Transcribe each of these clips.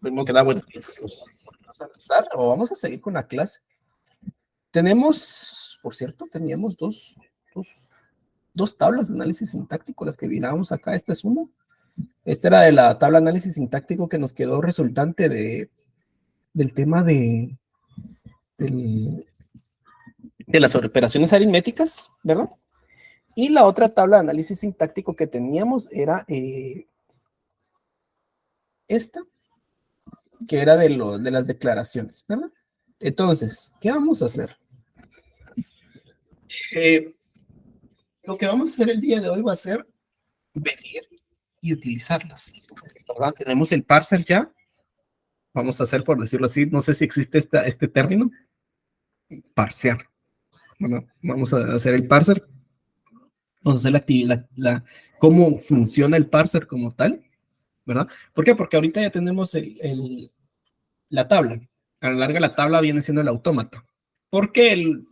Primero que nada, bueno, pues, vamos a empezar o vamos a seguir con la clase. Tenemos, por cierto, teníamos dos tablas de análisis sintáctico, las que mirábamos acá. Esta es una. Esta era de la tabla de análisis sintáctico que nos quedó resultante del tema de las operaciones aritméticas, ¿verdad? Y la otra tabla de análisis sintáctico que teníamos era esta, que era de las declaraciones, ¿verdad? Entonces, ¿qué vamos a hacer? Lo que vamos a hacer el día de hoy va a ser venir y utilizarlas, ¿verdad? Tenemos el parser ya. Vamos a hacer, por decirlo así, no sé si existe este término, parsear. Bueno, vamos a hacer el parser. Vamos a hacer la actividad, cómo funciona el parser como tal, ¿verdad? ¿Por qué? Porque ahorita ya tenemos la tabla. A la larga la tabla viene siendo el autómata. Porque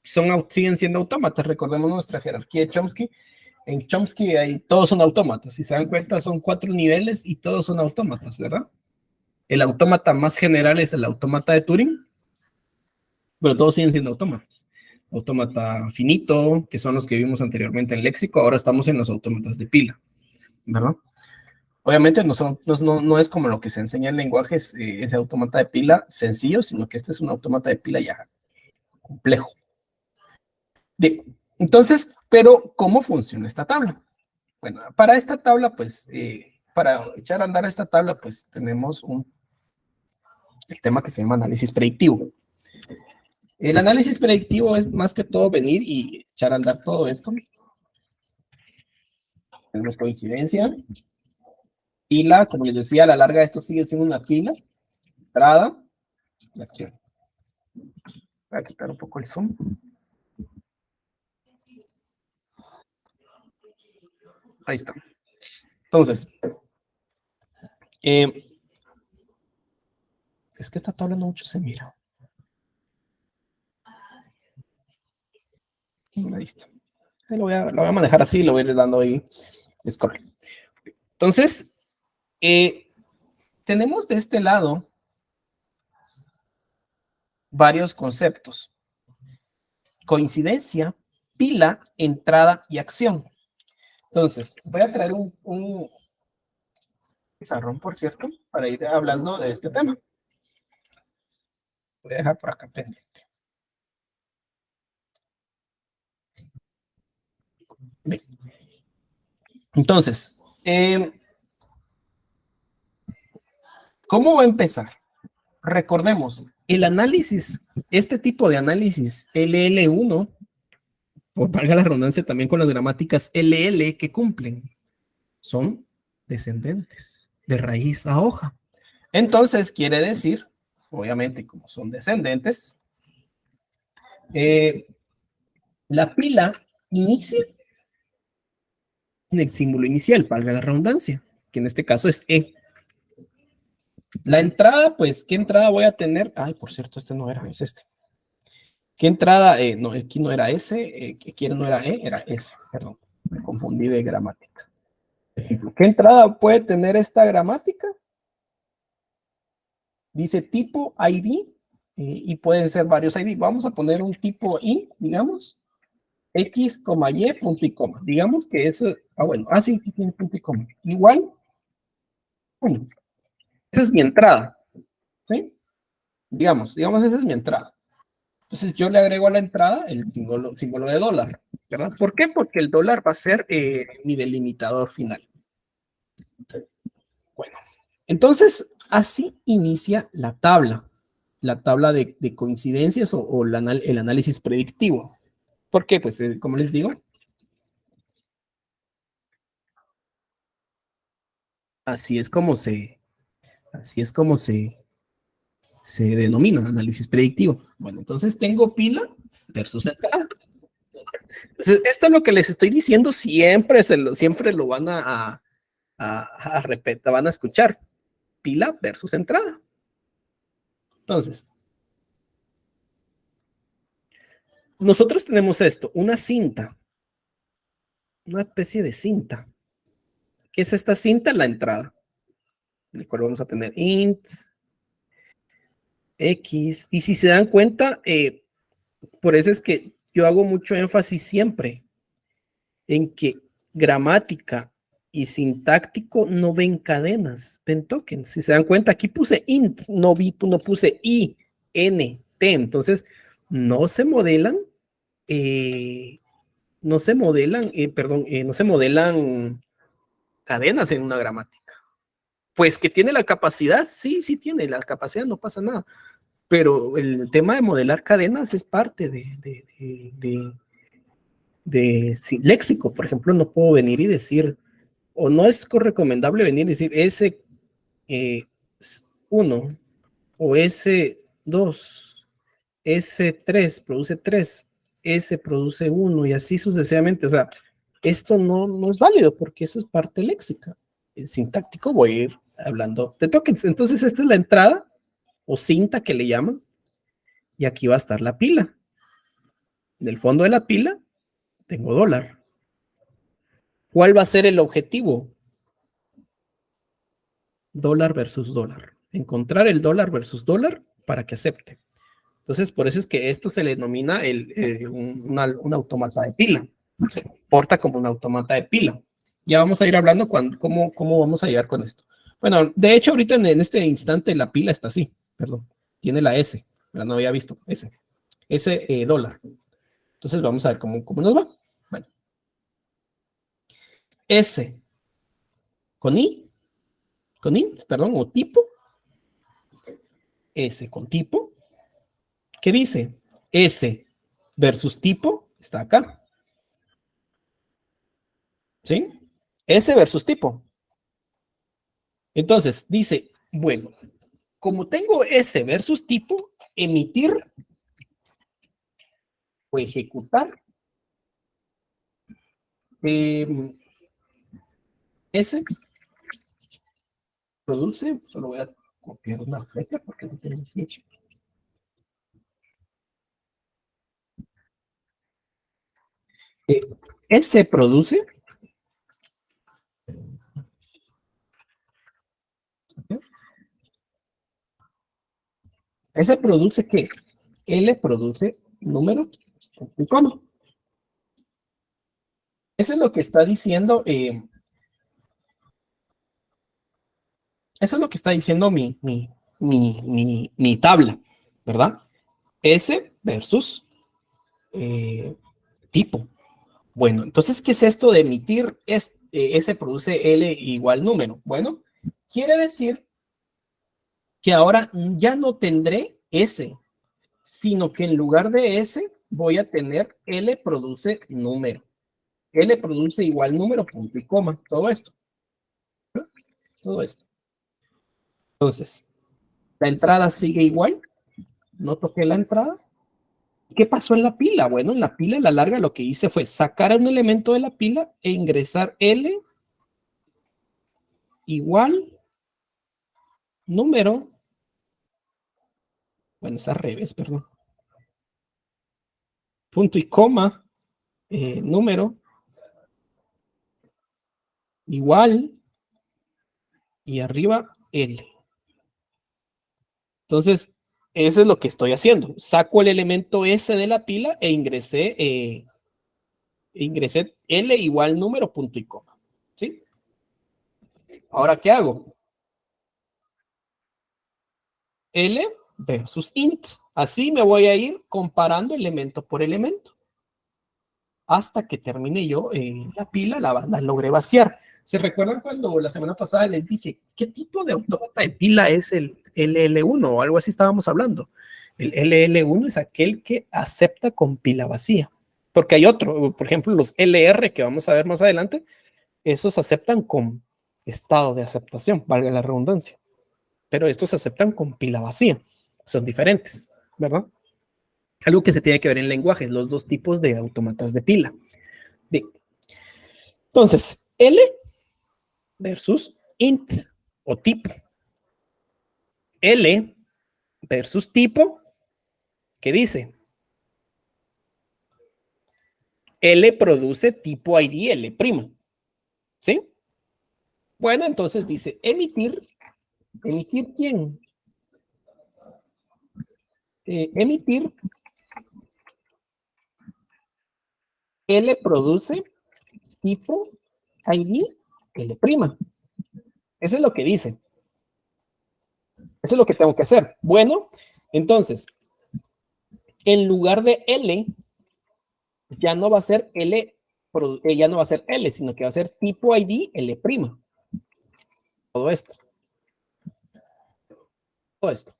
siguen siendo autómatas. Recordemos nuestra jerarquía de Chomsky. En Chomsky todos son autómatas. Si se dan cuenta, son 4 niveles y todos son autómatas, ¿verdad? El autómata más general es el autómata de Turing, pero todos siguen siendo autómatas. Autómata finito, que son los que vimos anteriormente en léxico, ahora estamos en los autómatas de pila, ¿verdad? Obviamente no es como lo que se enseña en lenguajes, ese autómata de pila sencillo, sino que este es un autómata de pila ya complejo. Bien, entonces, pero ¿cómo funciona esta tabla? Bueno, para esta tabla, pues, para echar a andar esta tabla, pues tenemos el tema que se llama análisis predictivo. El análisis predictivo es más que todo venir y echar a andar todo esto. Tenemos coincidencia. Pila, como les decía, a la larga esto sigue siendo una pila. Entrada y acción. Voy a quitar un poco el zoom. Ahí está. Entonces, es que esta tabla no mucho se mira. Ahí está. Lo voy a manejar así, lo voy a ir dando ahí scroll. Entonces, tenemos de este lado varios conceptos. Coincidencia, pila, entrada y acción. Entonces, voy a traer un pizarrón, por cierto, para ir hablando de este tema. Voy a dejar por acá pendiente. Bien. Entonces, ¿cómo va a empezar? Recordemos, el análisis, este tipo de análisis LL1, por valga la redundancia también con las gramáticas LL que cumplen, son descendentes de raíz a hoja. Entonces, quiere decir, obviamente, como son descendentes, la pila inicia en el símbolo inicial, valga la redundancia, que en este caso es E. La entrada, pues, ¿qué entrada voy a tener? Ay, por cierto, este no era, es este. ¿Qué entrada? No, aquí no era S, aquí no era E, era S, perdón, me confundí de gramática. Ejemplo, ¿qué entrada puede tener esta gramática? Dice tipo ID, y pueden ser varios ID. Vamos a poner un tipo I, digamos, X, Y, punto y coma. Digamos que eso, bueno, sí tiene punto y coma. Igual, bueno, esa es mi entrada, ¿sí? Digamos, esa es mi entrada. Entonces yo le agrego a la entrada el símbolo de dólar, ¿verdad? ¿Por qué? Porque el dólar va a ser mi delimitador final. Bueno, entonces así inicia la tabla de coincidencias o el análisis predictivo. ¿Por qué? Pues como les digo, así es como se denomina análisis predictivo. Bueno, entonces tengo pila versus entrada. Entonces, esto es lo que les estoy diciendo, siempre lo van a repetir, van a escuchar. Pila versus entrada. Entonces, nosotros tenemos esto, una cinta, una especie de cinta. ¿Qué es esta cinta? La entrada. en el cual vamos a tener int x. Y si se dan cuenta, por eso es que yo hago mucho énfasis siempre en que gramática y sintáctico no ven cadenas, ven tokens. Si se dan cuenta, aquí puse int, no puse i, n, t. Entonces, no se modelan, no se modelan cadenas en una gramática. Pues que tiene la capacidad, sí, sí tiene la capacidad, no pasa nada. Pero el tema de modelar cadenas es parte de léxico. Por ejemplo, no puedo venir y decir, o no es recomendable venir y decir S1 o S2, S3 produce 3, S produce 1 y así sucesivamente. O sea, esto no es válido porque eso es parte léxica. En sintáctico voy a ir hablando de tokens. Entonces, esta es la entrada o cinta que le llaman. Y aquí va a estar la pila. En el fondo de la pila tengo dólar. ¿Cuál va a ser el objetivo? Dólar versus dólar. Encontrar el dólar versus dólar para que acepte. Entonces, por eso es que esto se le denomina un automata de pila. Se comporta como un automata de pila. Ya vamos a ir hablando cómo vamos a llegar con esto. Bueno, de hecho, ahorita en este instante la pila está así, perdón. Tiene la S, pero no había visto S. S dólar. Entonces, vamos a ver cómo nos va. Bueno. S con I, perdón, o tipo. S con tipo. ¿Qué dice? S versus tipo está acá. ¿Sí? S versus tipo. Entonces, dice, bueno, como tengo S versus tipo, emitir o ejecutar S produce, solo voy a copiar una flecha porque no tiene flecha. S produce S produce ¿qué? L produce número y coma. Eso es lo que está diciendo eso es lo que está diciendo mi tabla, ¿verdad? S versus tipo. Bueno, entonces, ¿qué es esto de emitir S produce L igual número? Bueno, quiere decir que ahora ya no tendré S, sino que en lugar de S voy a tener L produce número. L produce igual número, punto y coma, todo esto. ¿No? Todo esto. Entonces, la entrada sigue igual, no toqué la entrada. ¿Qué pasó en la pila? Bueno, en la pila a la larga lo que hice fue sacar un elemento de la pila e ingresar L igual número, bueno, es al revés, perdón, punto y coma, número igual y arriba L. Entonces, eso es lo que estoy haciendo. Saco el elemento S de la pila e ingresé L igual número, punto y coma. ¿Sí? Ahora, ¿qué hago? L versus int. Así me voy a ir comparando elemento por elemento hasta que termine yo la pila, la logré vaciar. ¿Se recuerdan cuando la semana pasada les dije qué tipo de autómata de pila es el LL1 o algo así estábamos hablando? El LL1 es aquel que acepta con pila vacía. Porque hay otro, por ejemplo, los LR que vamos a ver más adelante, esos aceptan con estado de aceptación, valga la redundancia. Pero estos aceptan con pila vacía. Son diferentes, ¿verdad? Algo que se tiene que ver en lenguajes, los dos tipos de autómatas de pila. Bien. Entonces, L versus int o tipo. L versus tipo, ¿qué dice? L produce tipo ID L'. ¿Sí? Bueno, entonces dice emitir ¿Emitir quién? Emitir, L produce tipo ID L'. Eso es lo que dice. Eso es lo que tengo que hacer. Bueno, entonces, en lugar de L, ya no va a ser L, ya no va a ser L, sino que va a ser tipo ID L'. Todo esto. Todo esto.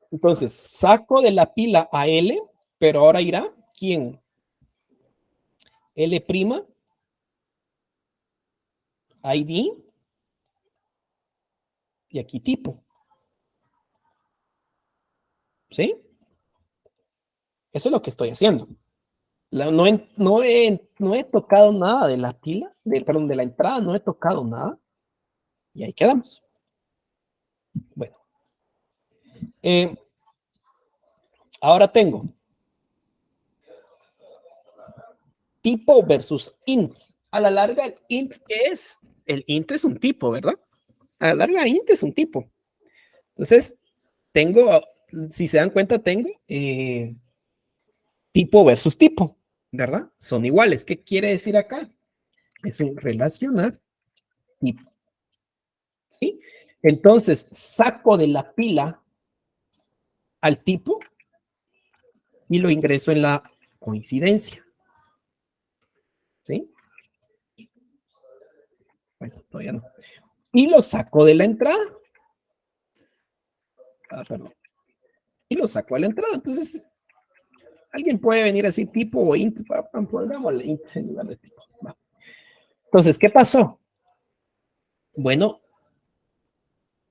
Entonces, saco de la pila a L, pero ahora irá, ¿quién? L', ID, y aquí tipo. ¿Sí? Eso es lo que estoy haciendo. No he tocado nada de la pila, perdón, de la entrada, no he tocado nada. Y ahí quedamos. Bueno. Ahora tengo tipo versus int. A la larga, el int, ¿qué es? El int es un tipo, ¿verdad? A la larga, int es un tipo. Entonces, tengo, si se dan cuenta, tengo tipo versus tipo, ¿verdad? Son iguales. ¿Qué quiere decir acá? Es un relacionar tipo. ¿Sí? Entonces, saco de la pila al tipo y lo ingreso en la coincidencia. ¿Sí? Bueno, todavía no. Y lo saco de la entrada. Perdón. Y lo saco a la entrada. Entonces, alguien puede venir así tipo o int, pongámosle int en lugar de tipo. Va. Entonces, ¿qué pasó? Bueno,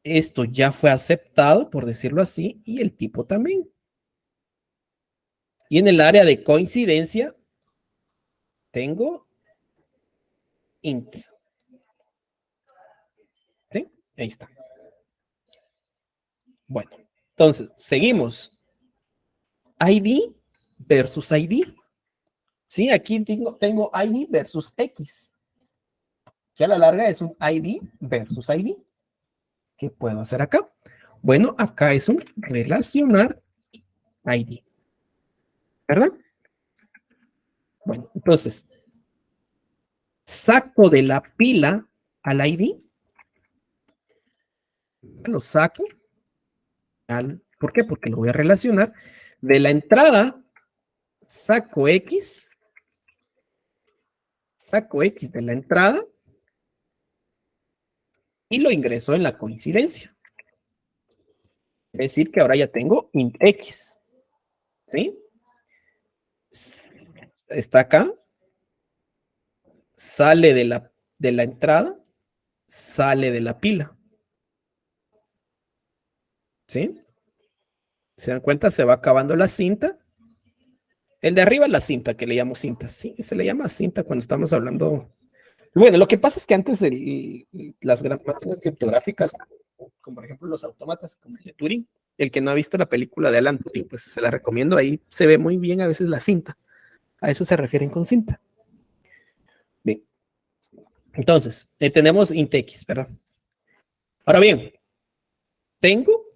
esto ya fue aceptado, por decirlo así, y el tipo también. Y en el área de coincidencia, tengo int. ¿Sí? Ahí está. Bueno, entonces, seguimos. ID versus ID. Sí, aquí tengo ID versus X. Que a la larga es un ID versus ID. ¿Qué puedo hacer acá? Bueno, acá es un relacionar ID. ¿Verdad? Bueno, entonces, saco de la pila al ID. Lo saco. ¿Por qué? Porque lo voy a relacionar. De la entrada, saco X. Saco X de la entrada. Y lo ingreso en la coincidencia. Es decir, que ahora ya tengo int X. ¿Sí? Está acá. Sale de la entrada. Sale de la pila. ¿Sí? ¿Se dan cuenta? Se va acabando la cinta. El de arriba es la cinta, que le llamo cinta. Sí, se le llama cinta cuando estamos hablando. Bueno, lo que pasa es que antes las grandes máquinas criptográficas, como por ejemplo los autómatas, como el de Turing, el que no ha visto la película de Alan Turing, pues se la recomiendo. Ahí se ve muy bien a veces la cinta. A eso se refieren con cinta. Bien. Entonces, tenemos int x, ¿verdad? Ahora bien, tengo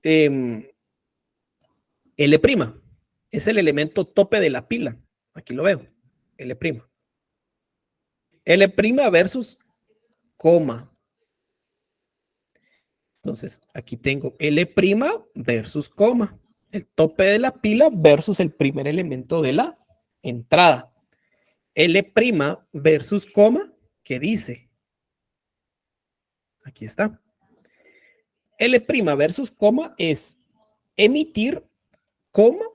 L'. Es el elemento tope de la pila. Aquí lo veo. L'. L' versus coma. Entonces, aquí tengo L' versus coma. El tope de la pila versus el primer elemento de la entrada. L' versus coma, ¿qué dice? Aquí está. L' versus coma es emitir, coma,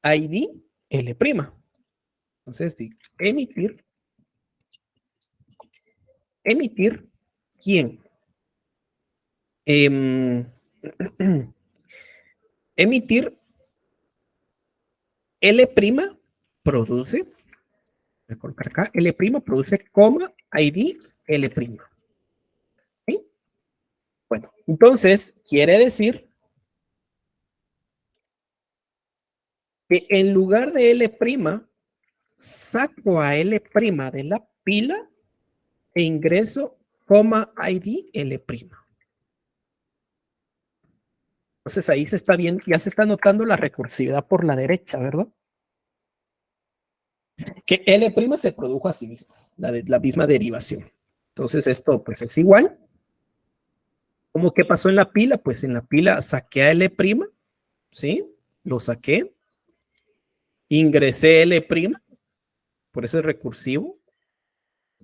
ID, L'. Entonces, emitir, ¿quién? Emitir L' produce, voy a colocar acá, L' produce, coma, ID, L'. ¿Sí? Bueno, entonces quiere decir que en lugar de L', saco a L' de la pila e ingreso coma, ID, L'. Entonces ahí se está viendo, ya se está notando la recursividad por la derecha, ¿verdad? Que L' se produjo a sí mismo, la misma derivación. Entonces esto pues es igual. ¿Cómo que pasó en la pila? Pues en la pila saqué a L', ¿sí? Lo saqué. Ingresé L', por eso es recursivo.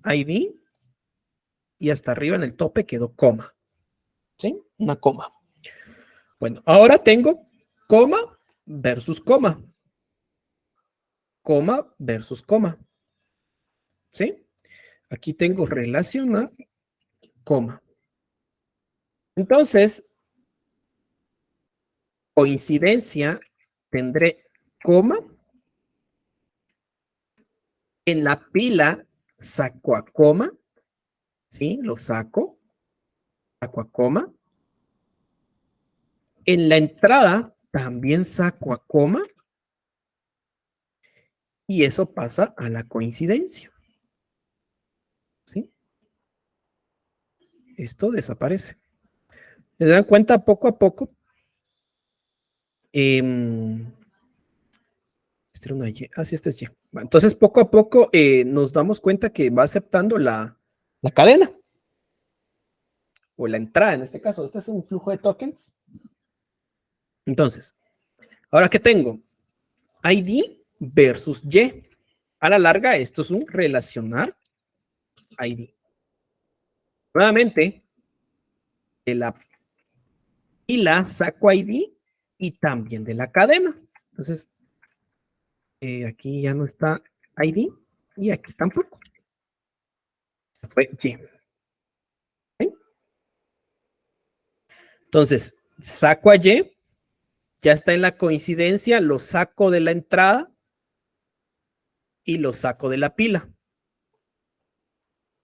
ID. Y hasta arriba en el tope quedó coma. ¿Sí? Una coma. Bueno, ahora tengo coma versus coma. Coma versus coma. ¿Sí? Aquí tengo relacionar, coma. Entonces, coincidencia, tendré coma. En la pila saco a coma. ¿Sí? Lo saco. Saco a coma. En la entrada también saco a coma. Y eso pasa a la coincidencia. ¿Sí? Esto desaparece. ¿Se dan cuenta poco a poco? Este era una Y. Ah, sí, este es Y. Entonces, poco a poco nos damos cuenta que va aceptando la cadena o la entrada en este caso. Este es un flujo de tokens. Entonces, ahora que tengo ID versus Y. A la larga, esto es un relacionar ID. Nuevamente, de la pila saco ID y también de la cadena. Entonces, aquí ya no está ID y aquí tampoco. Se fue Y. ¿Sí? Entonces, saco a Y, ya está en la coincidencia, lo saco de la entrada y lo saco de la pila.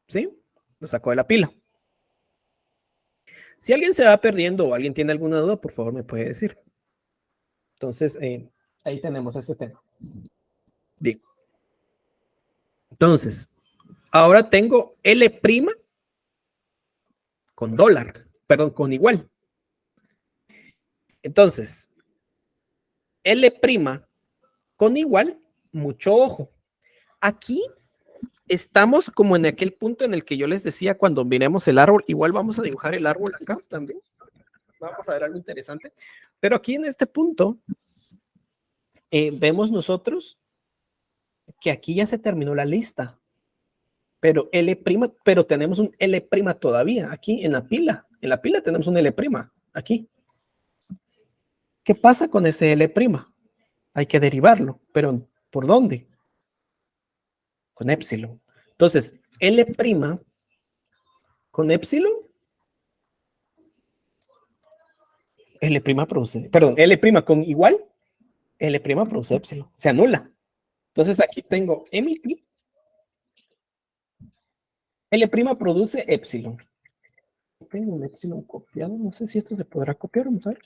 ¿Sí? Lo saco de la pila. Si alguien se va perdiendo o alguien tiene alguna duda, por favor me puede decir. Entonces, ahí tenemos ese tema. Bien. Entonces, ahora tengo L' con dólar, perdón, con igual. Entonces, L' con igual, mucho ojo. Aquí estamos como en aquel punto en el que yo les decía cuando miremos el árbol, igual vamos a dibujar el árbol acá también. Vamos a ver algo interesante. Pero aquí en este punto, vemos nosotros que aquí ya se terminó la lista. Pero pero tenemos un L' todavía aquí en la pila. En la pila tenemos un L' aquí. ¿Qué pasa con ese L'? Hay que derivarlo, pero ¿por dónde? Con épsilon. Entonces, L' con épsilon, L' produce, perdón, L' con igual, L' produce épsilon, se anula. Entonces aquí tengo emitir, L' produce épsilon. Tengo un épsilon copiado, no sé si esto se podrá copiar, vamos a ver.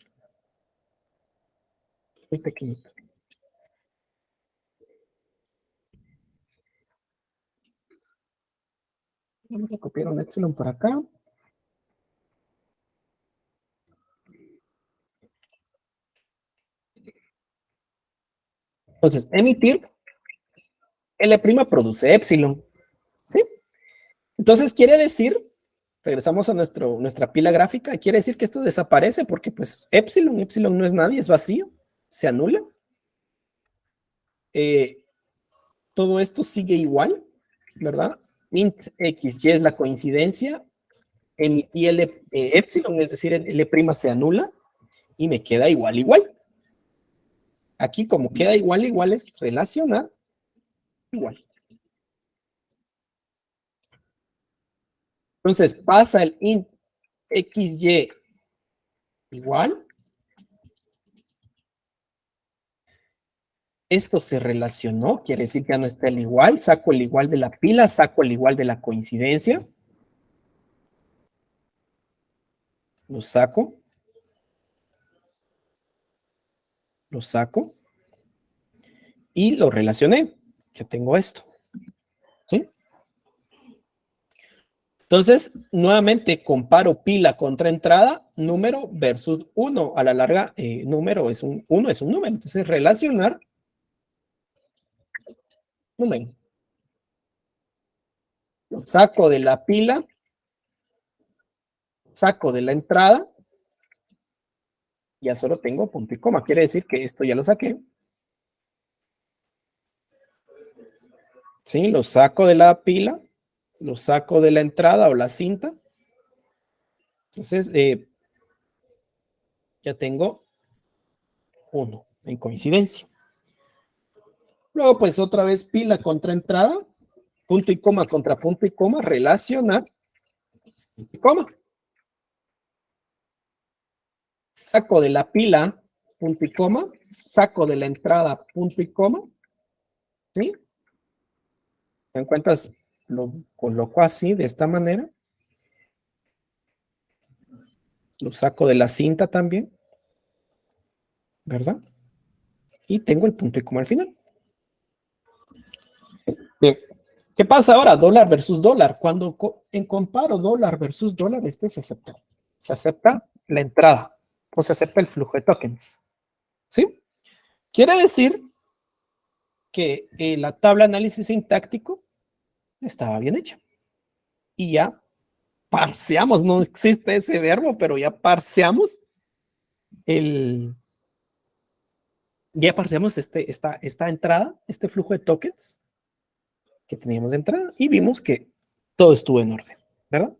Muy pequeñito. Vamos a copiar un épsilon por acá. Entonces, emitir, L' produce épsilon. ¿Sí? Entonces, quiere decir, regresamos a nuestra pila gráfica, quiere decir que esto desaparece porque, pues, épsilon no es nadie, es vacío, se anula. Todo esto sigue igual, ¿verdad? Int x, y es la coincidencia, emití épsilon, es decir, el L' se anula y me queda igual, igual. Aquí como queda igual, igual es relacionar igual. Entonces pasa el int xy igual. Esto se relacionó, quiere decir que ya no está el igual. Saco el igual de la pila, saco el igual de la coincidencia. Lo saco. Lo saco. Y lo relacioné. Ya tengo esto. ¿Sí? Entonces, nuevamente comparo pila contra entrada, número versus 1. A la larga, número es 1 es un número. Entonces, relacionar número. Lo saco de la pila, saco de la entrada, ya solo tengo punto y coma. Quiere decir que esto ya lo saqué. ¿Sí? Lo saco de la pila, lo saco de la entrada o la cinta. Entonces, ya tengo 1 en coincidencia. Luego, pues otra vez pila contra entrada, punto y coma contra punto y coma, relacionar, punto y coma. Saco de la pila, punto y coma, saco de la entrada, punto y coma, ¿sí? ¿Te encuentras? Lo coloco así, de esta manera. Lo saco de la cinta también, ¿verdad? Y tengo el punto y coma al final. Bien. ¿Qué pasa ahora? Dólar versus dólar. Cuando comparo dólar versus dólar, este se acepta. Se acepta la entrada o se acepta el flujo de tokens. ¿Sí? Quiere decir que la tabla de análisis sintáctico estaba bien hecha. Y ya parseamos, no existe ese verbo, pero ya parseamos esta entrada, este flujo de tokens que teníamos de entrada y vimos que todo estuvo en orden, ¿verdad?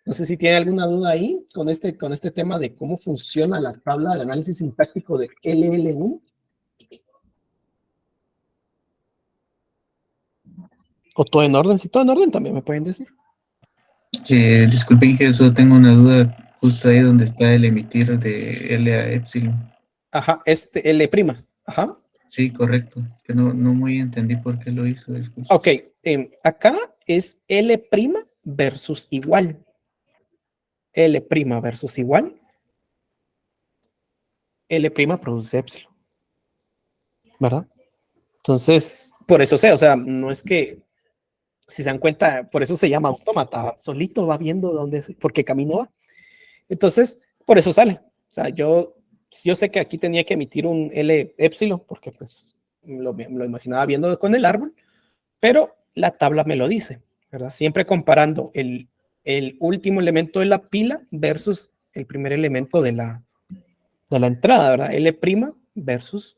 No sé si tiene alguna duda ahí con este tema de cómo funciona la tabla de análisis sintáctico de LL1. O todo en orden, si todo en orden también me pueden decir. Disculpen que yo solo tengo una duda justo ahí donde está el emitir de L a epsilon. Ajá, L'. Ajá. Sí, correcto. Es que no muy entendí por qué lo hizo. Disculpe. Ok, acá es L' versus igual. L' versus igual. L' produce epsilon. ¿Verdad? Entonces, por eso sé, o sea, no es que, si se dan cuenta, por eso se llama autómata, solito va viendo dónde, porque camino va. Entonces, por eso sale. O sea, yo sé que aquí tenía que emitir un L epsilon, porque pues lo imaginaba viendo con el árbol, pero la tabla me lo dice, ¿verdad? Siempre comparando el último elemento de la pila versus el primer elemento de la entrada, ¿verdad? L' versus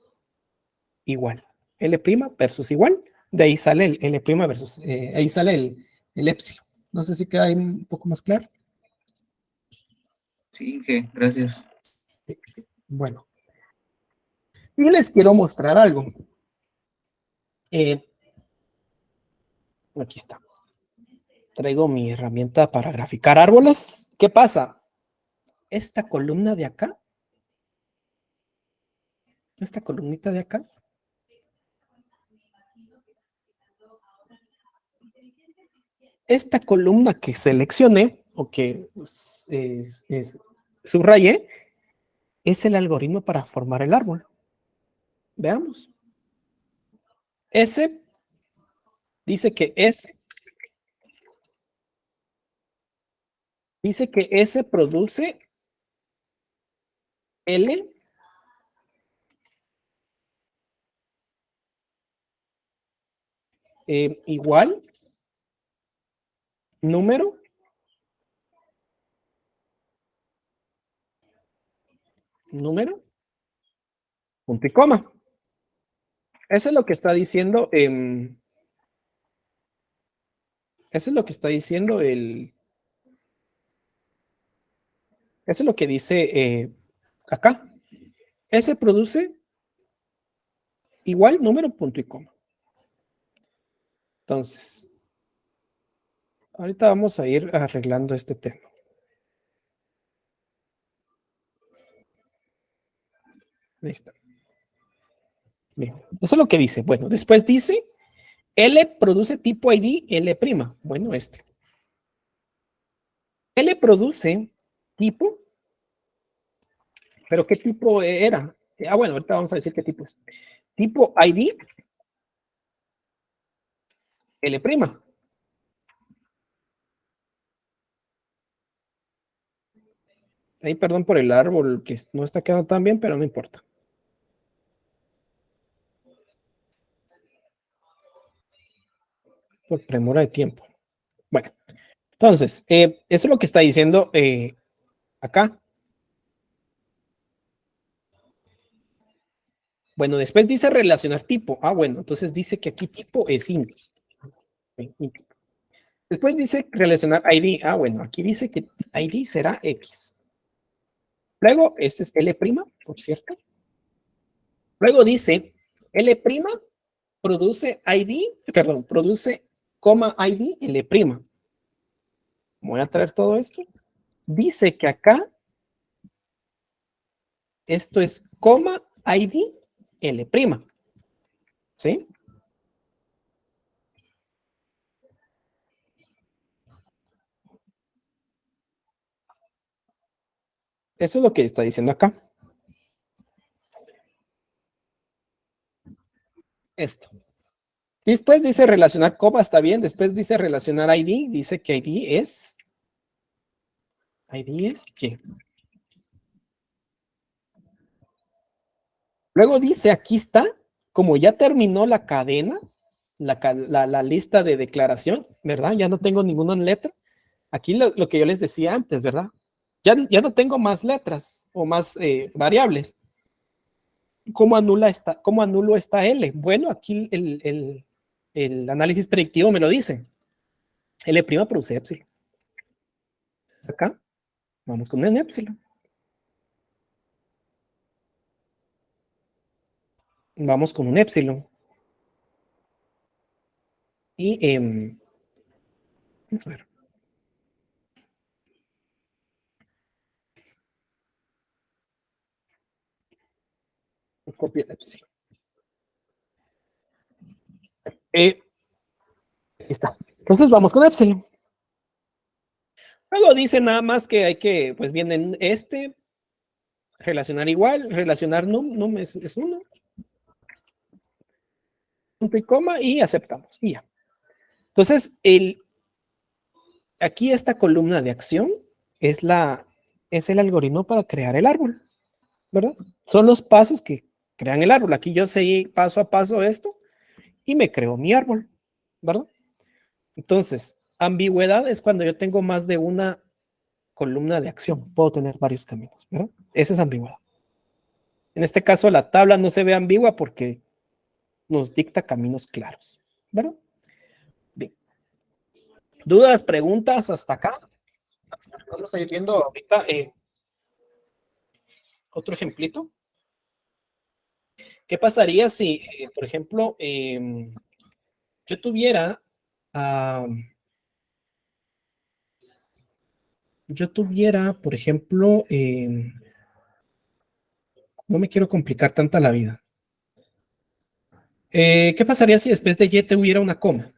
igual. L' versus igual. De ahí sale el L' versus, ahí sale el epsilon. No sé si queda ahí un poco más claro. Sí, Inge, gracias. Bueno, y les quiero mostrar algo. Aquí está. Traigo mi herramienta para graficar árboles. ¿Qué pasa? Esta columna de acá, esta columnita de acá, esta columna que seleccioné o que subrayé es el algoritmo para formar el árbol. Veamos. S dice que S produce L igual número punto y coma. Eso es lo que está diciendo eso es lo que está diciendo eso es lo que dice acá. S produce igual número punto y coma. Entonces, ahorita vamos a ir arreglando este tema. Ahí está. Bien, eso es lo que dice. Bueno, después dice, L produce tipo ID L'. Bueno, L produce tipo, pero ¿qué tipo era? Bueno, ahorita vamos a decir qué tipo es. Tipo ID L'. Ahí perdón por el árbol que no está quedando tan bien, pero no importa. Por premura de tiempo. Bueno, entonces, eso es lo que está diciendo acá. Bueno, después dice relacionar tipo. Ah, bueno, entonces dice que aquí tipo es int. Después dice relacionar ID. Ah, bueno, aquí dice que ID será X. Luego, este es L', por cierto. Luego dice L' produce ID, perdón, produce coma ID L'. Voy a traer todo esto. Dice que acá esto es coma ID L'. ¿Sí? Eso es lo que está diciendo acá. Esto. Después dice relacionar coma, está bien. Después dice relacionar ID. Dice que ID es que. Luego dice, aquí está, como ya terminó la cadena, la lista de declaración, ¿verdad? Ya no tengo ninguna letra. Aquí lo que yo les decía antes, ¿verdad? Ya no tengo más letras o más variables. ¿Cómo anulo esta L? Bueno, aquí el análisis predictivo me lo dice. L' produce epsilon. Acá, vamos con un epsilon. Vamos con un epsilon. Y vamos a ver. Copia el epsilon. Ahí está. Entonces vamos con epsilon. Luego dice nada más que hay que, pues viene relacionar igual, relacionar num es uno, punto y coma, y aceptamos. Y ya. Entonces, aquí esta columna de acción es el algoritmo para crear el árbol, ¿verdad? Son los pasos que crean el árbol. Aquí yo seguí paso a paso esto y me creo mi árbol, ¿verdad? Entonces, ambigüedad es cuando yo tengo más de una columna de acción. Puedo tener varios caminos, ¿verdad? Eso es ambigüedad. En este caso, la tabla no se ve ambigua porque nos dicta caminos claros, ¿verdad? Bien. ¿Dudas, preguntas hasta acá? Vamos a ir viendo ahorita otro ejemplito. ¿Qué pasaría si, por ejemplo, yo tuviera, por ejemplo, no me quiero complicar tanta la vida. ¿Qué pasaría si después de Y tuviera una coma?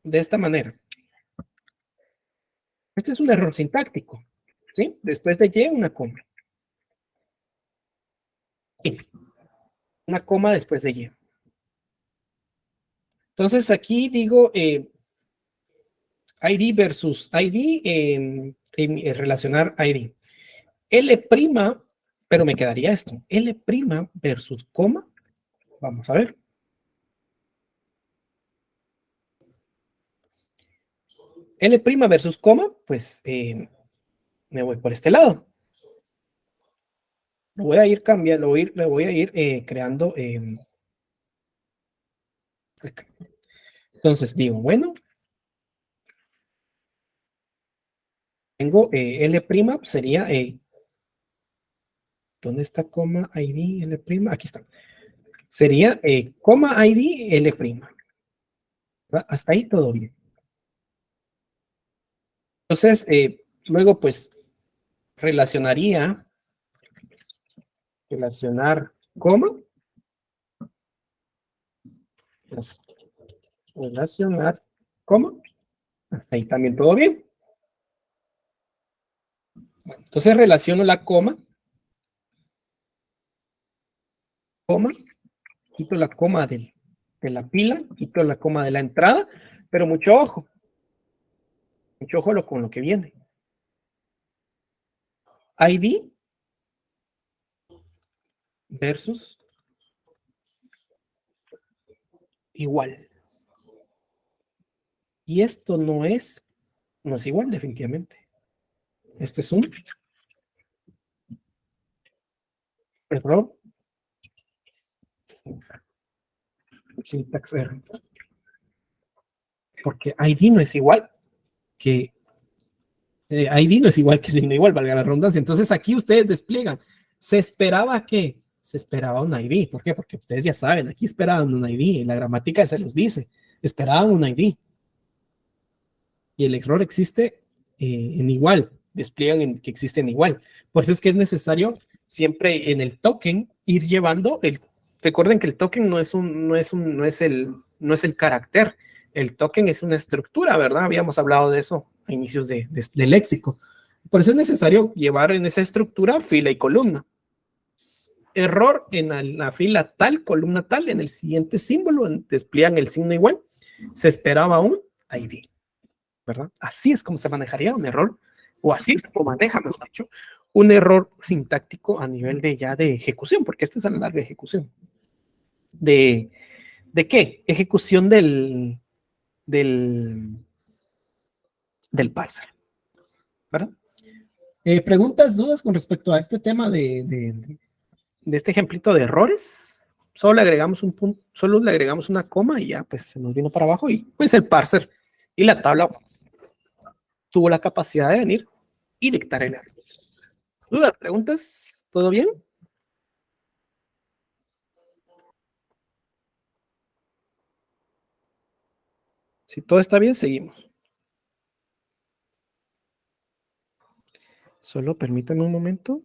De esta manera. Este es un error sintáctico, ¿sí? Después de Y, una coma. Sí. Una coma después de Y. Entonces aquí digo ID versus ID, relacionar ID. L', pero me quedaría esto. L' versus coma. Vamos a ver. L' versus coma, pues me voy por este lado. Lo voy a ir cambiando, le voy a ir creando. Entonces digo, bueno, tengo L', sería, ¿dónde está coma ID L'? Aquí está. Sería coma ID L'. Hasta ahí todo bien. Entonces, luego pues relacionar coma, relacionar coma, hasta ahí también todo bien. Entonces relaciono la coma, quito la coma de la pila, quito la coma de la entrada, pero mucho ojo con lo que viene. ID versus igual. Y esto no es igual, definitivamente. Este es un error syntax error. Porque ID no es igual que ID no es igual que signo igual, valga la redundancia. Entonces aquí ustedes despliegan. Se esperaba que se esperaba un ID. ¿Por qué? Porque ustedes ya saben, aquí esperaban un ID. En la gramática se los dice. Esperaban un ID. Y el error existe en igual. Despliegan en que existe en igual. Por eso es que es necesario siempre en el token ir llevando el. Recuerden que el token no es el carácter. El token es una estructura, ¿verdad? Habíamos hablado de eso a inicios de léxico. Por eso es necesario llevar en esa estructura fila y columna. Error en la fila tal, columna tal, en el siguiente símbolo despliegan el signo igual. Se esperaba un ID, ¿verdad? Así es como se manejaría un error, o así es como maneja, mejor dicho, un error sintáctico a nivel de ya de ejecución, porque este es a la larga ejecución. ¿De qué? Ejecución del parser, ¿verdad? ¿Preguntas, dudas con respecto a este tema de este ejemplito de errores? Solo le agregamos un punto, solo le agregamos una coma y ya pues se nos vino para abajo y pues el parser y la tabla tuvo la capacidad de venir y dictar el error. ¿Dudas, preguntas? ¿Todo bien? Si todo está bien, seguimos. Solo permítanme un momento.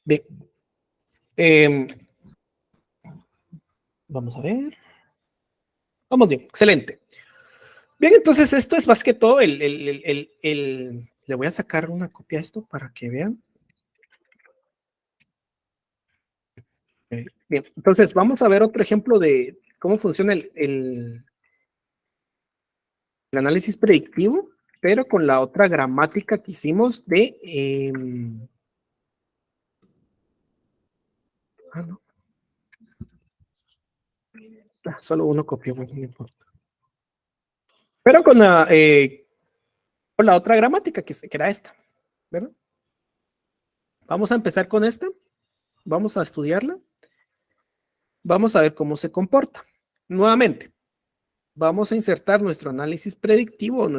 Bien. Vamos a ver. Vamos bien, excelente. Bien, entonces esto es más que todo le voy a sacar una copia de esto para que vean. Bien, entonces vamos a ver otro ejemplo de cómo funciona el análisis predictivo, pero con la otra gramática que hicimos de... no. Solo uno copió, no importa. Pero con la otra gramática que era esta, ¿verdad? Vamos a empezar con esta. Vamos a estudiarla. Vamos a ver cómo se comporta. Nuevamente, vamos a insertar nuestro análisis predictivo,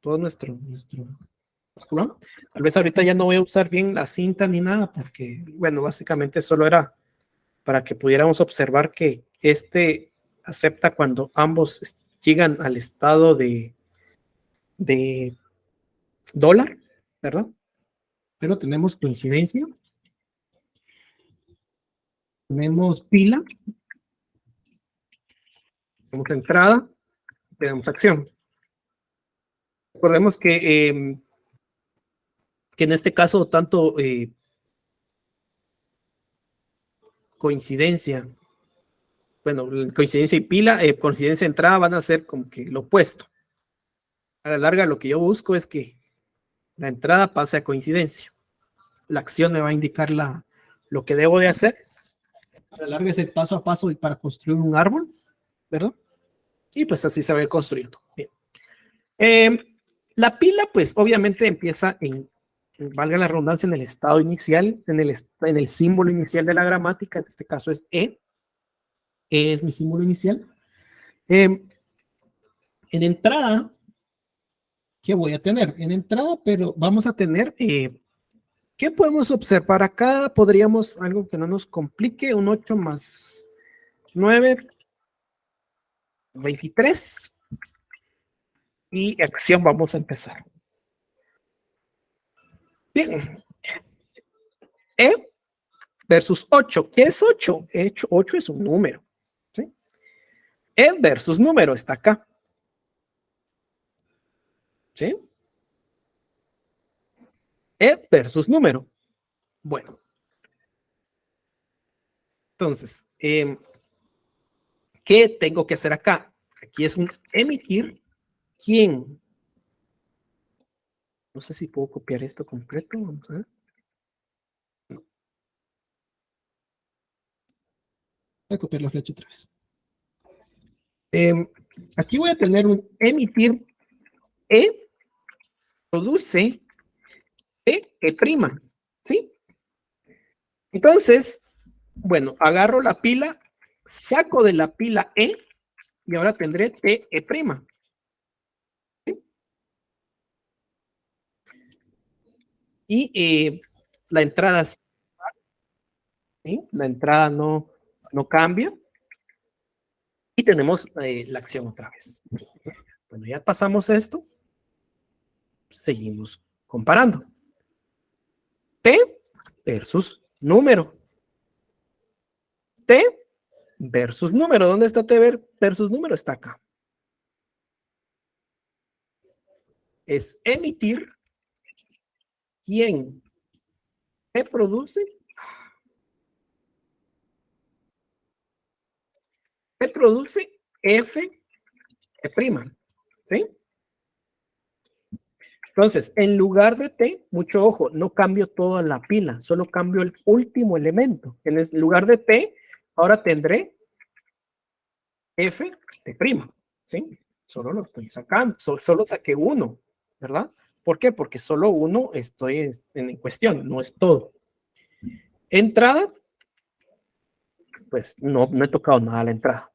todo nuestro ¿no? Tal vez ahorita ya no voy a usar bien la cinta ni nada, porque, bueno, básicamente solo era para que pudiéramos observar que este acepta cuando ambos llegan al estado de dólar, ¿verdad? Pero tenemos coincidencia, tenemos pila, tenemos entrada, tenemos acción. Recordemos que en este caso tanto coincidencia, bueno, coincidencia y pila, coincidencia y entrada van a ser como que lo opuesto. A la larga lo que yo busco es que la entrada pase a coincidencia. La acción me va a indicar lo que debo de hacer. A la larga es el paso a paso para construir un árbol, ¿verdad? Y pues así se va a ir construyendo. Bien. La pila, pues obviamente empieza valga la redundancia, en el estado inicial, en el símbolo inicial de la gramática, en este caso es E. E es mi símbolo inicial. En entrada, ¿qué voy a tener? En entrada, pero vamos a tener, ¿qué podemos observar acá? Podríamos, algo que no nos complique, un 8 más 9, 23. Y acción, vamos a empezar. Bien. E versus 8. ¿Qué es 8? 8 es un número. ¿Sí? E versus número está acá. ¿Sí? E versus número. Bueno. Entonces, ¿qué tengo que hacer acá? Aquí es un emitir. ¿Quién? No sé si puedo copiar esto completo. Vamos a ver. No. Voy a copiar la flecha otra vez. Aquí voy a tener un emitir E produce E', ¿sí? Entonces, bueno, agarro la pila, saco de la pila E y ahora tendré TE'. ¿Sí? Y la entrada, ¿sí? La entrada no cambia. Y tenemos la acción otra vez. Bueno, ya pasamos esto. Seguimos comparando. T versus número. T versus número. ¿Dónde está T versus número? Está acá. Es emitir. ¿Quién T produce? T produce F E'. ¿Sí? Entonces, en lugar de T, mucho ojo, no cambio toda la pila, solo cambio el último elemento. En lugar de T, ahora tendré F T', ¿sí? Solo lo estoy sacando, solo saqué uno, ¿verdad? ¿Por qué? Porque solo uno estoy en cuestión, no es todo. Entrada, pues no he tocado nada a la entrada.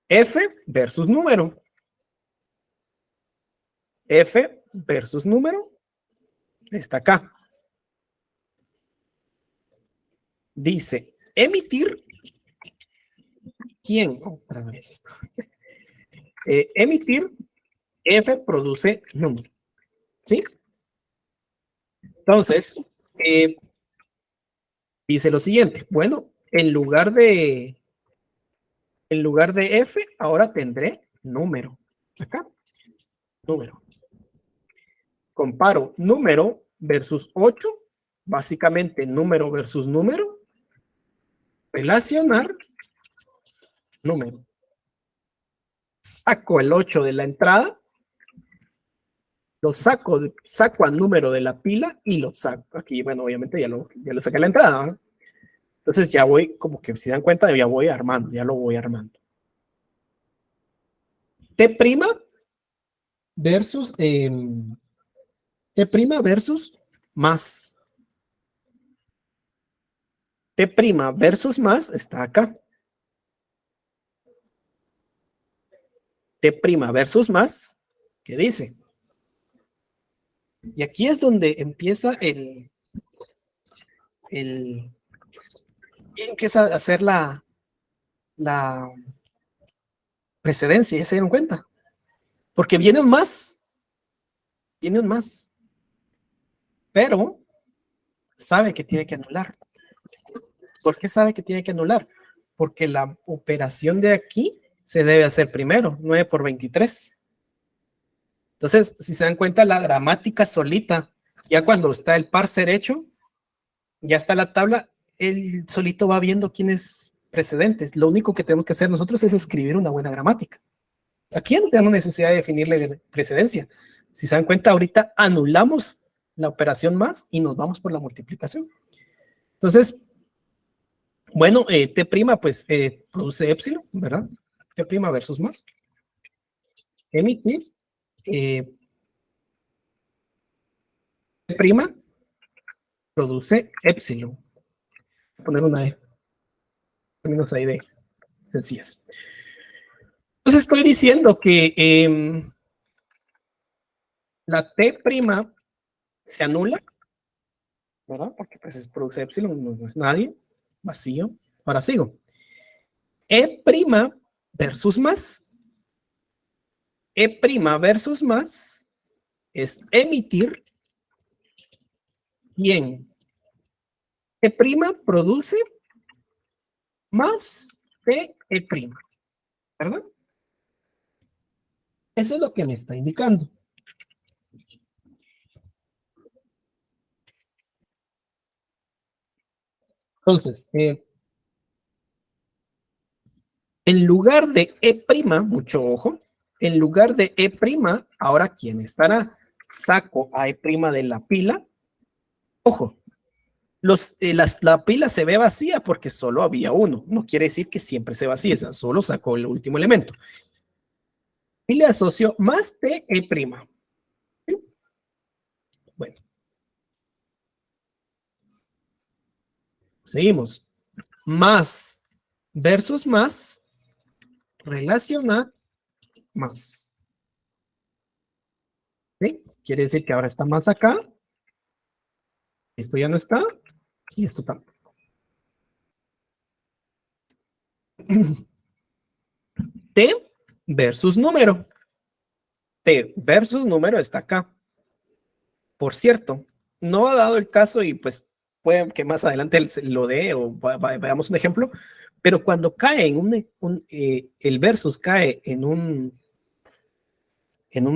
F versus número. F versus número está acá. Dice, emitir. ¿Quién? Otra vez esto. Emitir, F produce número. ¿Sí? Entonces, dice lo siguiente. Bueno, en lugar de F, ahora tendré número. Acá, número. Comparo número versus 8. Básicamente, número versus número. Relacionar número. Saco el 8 de la entrada. Lo saco al número de la pila y lo saco. Aquí, bueno, obviamente ya lo saqué a la entrada, ¿no? Entonces ya voy, como que si dan cuenta, ya voy armando, ya lo voy armando. T' versus T' versus más. T' versus más está acá. T' versus más, ¿qué dice? Y aquí es donde empieza empieza a hacer la precedencia, ¿ya se dieron cuenta? Porque viene un más, pero sabe que tiene que anular. ¿Por qué sabe que tiene que anular? Porque la operación de aquí se debe hacer primero, 9 por 23. Entonces, si se dan cuenta, la gramática solita, ya cuando está el parser hecho, ya está la tabla, él solito va viendo quiénes precedentes. Lo único que tenemos que hacer nosotros es escribir una buena gramática. Aquí no tenemos necesidad de definirle precedencia. Si se dan cuenta, ahorita anulamos la operación más y nos vamos por la multiplicación. Entonces, bueno, T' pues produce epsilon, ¿verdad? T' versus más. Emitir. T' produce epsilon. Voy a poner una E. Términos ahí de sencillas. Entonces estoy diciendo que la T' se anula, ¿verdad? Porque pues produce epsilon, no es nadie, vacío. Ahora sigo. E' versus más. E' versus más es emitir. Bien. E' produce más T', ¿verdad? Eso es lo que me está indicando. Entonces, en lugar de E', mucho ojo, en lugar de E', ahora ¿quién estará? Saco a E' de la pila. Ojo, la pila se ve vacía porque solo había uno. No quiere decir que siempre se vacíe, o sea, solo sacó el último elemento. Y le asocio más de E'. ¿Sí? Bueno, seguimos. Más versus más, relacionar más. ¿Sí? Quiere decir que ahora está más acá. Esto ya no está. Y esto tampoco. T versus número. T versus número está acá. Por cierto, no ha dado el caso y pues puede que más adelante lo dé o veamos un ejemplo, pero cuando cae en el versus cae en un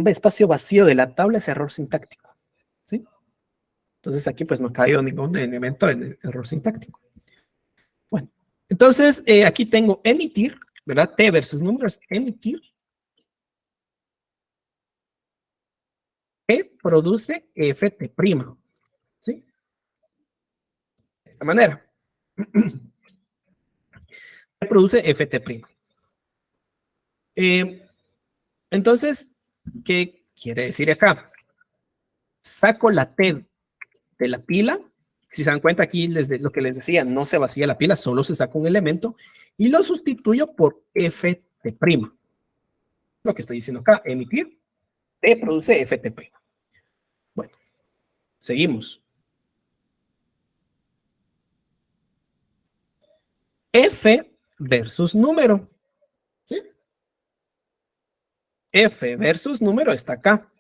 espacio vacío de la tabla es error sintáctico. ¿Sí? Entonces aquí pues no ha caído ningún elemento en el error sintáctico. Bueno, entonces aquí tengo emitir, ¿verdad? T versus números, emitir. E produce FT', ¿sí? De esta manera. E produce FT'. Entonces, ¿qué quiere decir acá? Saco la T de la pila. Si se dan cuenta aquí, lo que les decía, no se vacía la pila, solo se saca un elemento y lo sustituyo por FT'. Lo que estoy diciendo acá, emitir, T produce FT'. Bueno, seguimos. F versus número. ¿Sí? F versus número está acá.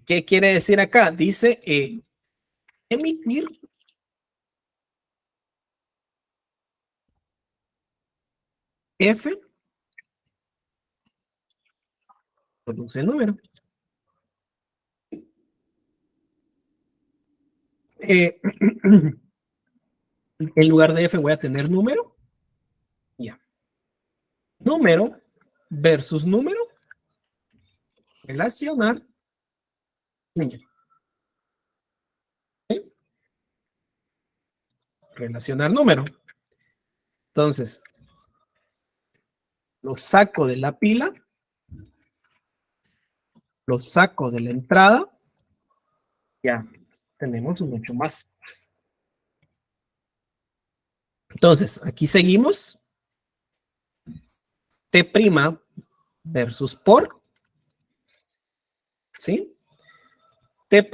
¿Qué quiere decir acá? Dice emitir F produce número. En lugar de F voy a tener número. Ya. Número versus número. Relacionar. ¿Sí? Relacionar número. Entonces, lo saco de la pila. Lo saco de la entrada. Ya. Tenemos mucho más. Entonces, aquí seguimos. T' versus por. ¿Sí? T'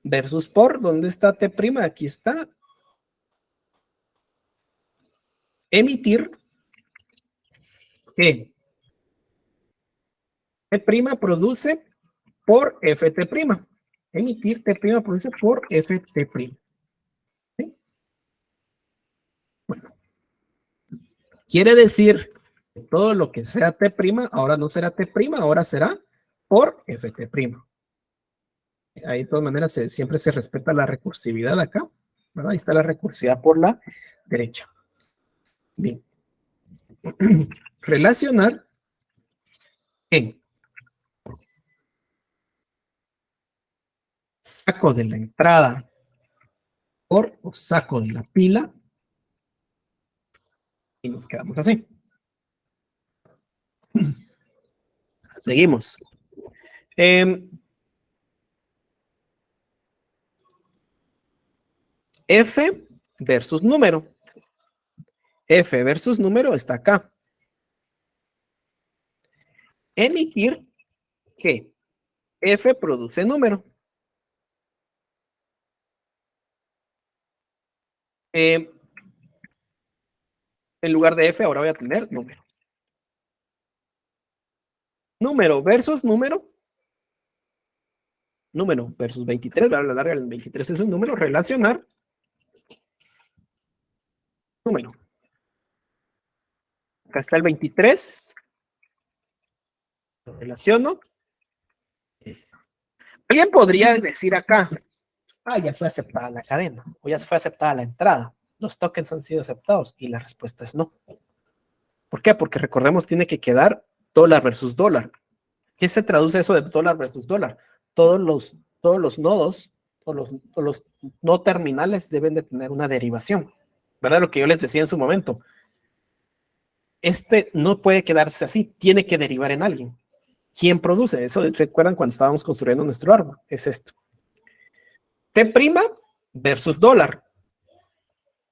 versus por. ¿Dónde está T'? Aquí está. Emitir. ¿Qué? T' produce por FT'. Emitir T' produce por FT'. ¿Sí? Bueno, quiere decir que todo lo que sea T', ahora no será T', ahora será por FT'. Ahí de todas maneras siempre se respeta la recursividad acá, ¿verdad? Ahí está la recursividad por la derecha. Bien. Relacionar en saco de la entrada por o saco de la pila y nos quedamos así. Seguimos. F versus número. F versus número está acá. Emitir que F produce número. En lugar de F ahora voy a tener número. Número versus número. Número versus 23, la larga el 23 es un número, relacionar número. Acá está el 23. Lo relaciono. Alguien podría decir acá, ya fue aceptada la cadena, o ya fue aceptada la entrada. Los tokens han sido aceptados, y la respuesta es no. ¿Por qué? Porque recordemos, tiene que quedar dólar versus dólar. ¿Qué se traduce eso de dólar versus dólar? Todos los nodos o los no terminales deben de tener una derivación, ¿verdad? Lo que yo les decía en su momento. Este no puede quedarse así, tiene que derivar en alguien. ¿Quién produce? Eso recuerdan cuando estábamos construyendo nuestro árbol. Es esto. T' versus dólar.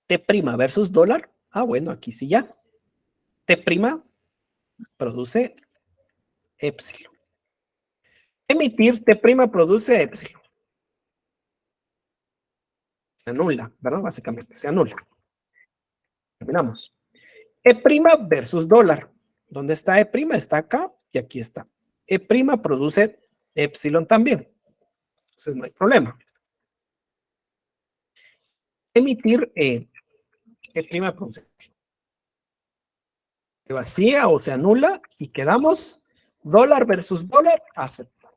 T' versus dólar. Bueno, aquí sí ya. T' produce épsilon. Emitir T' produce épsilon. Se anula, ¿verdad? Básicamente, se anula. Terminamos. E' versus dólar. ¿Dónde está E'? Está acá y aquí está. E' produce épsilon también. Entonces no hay problema. Emitir E' produce. Se vacía o se anula y quedamos dólar versus dólar aceptado.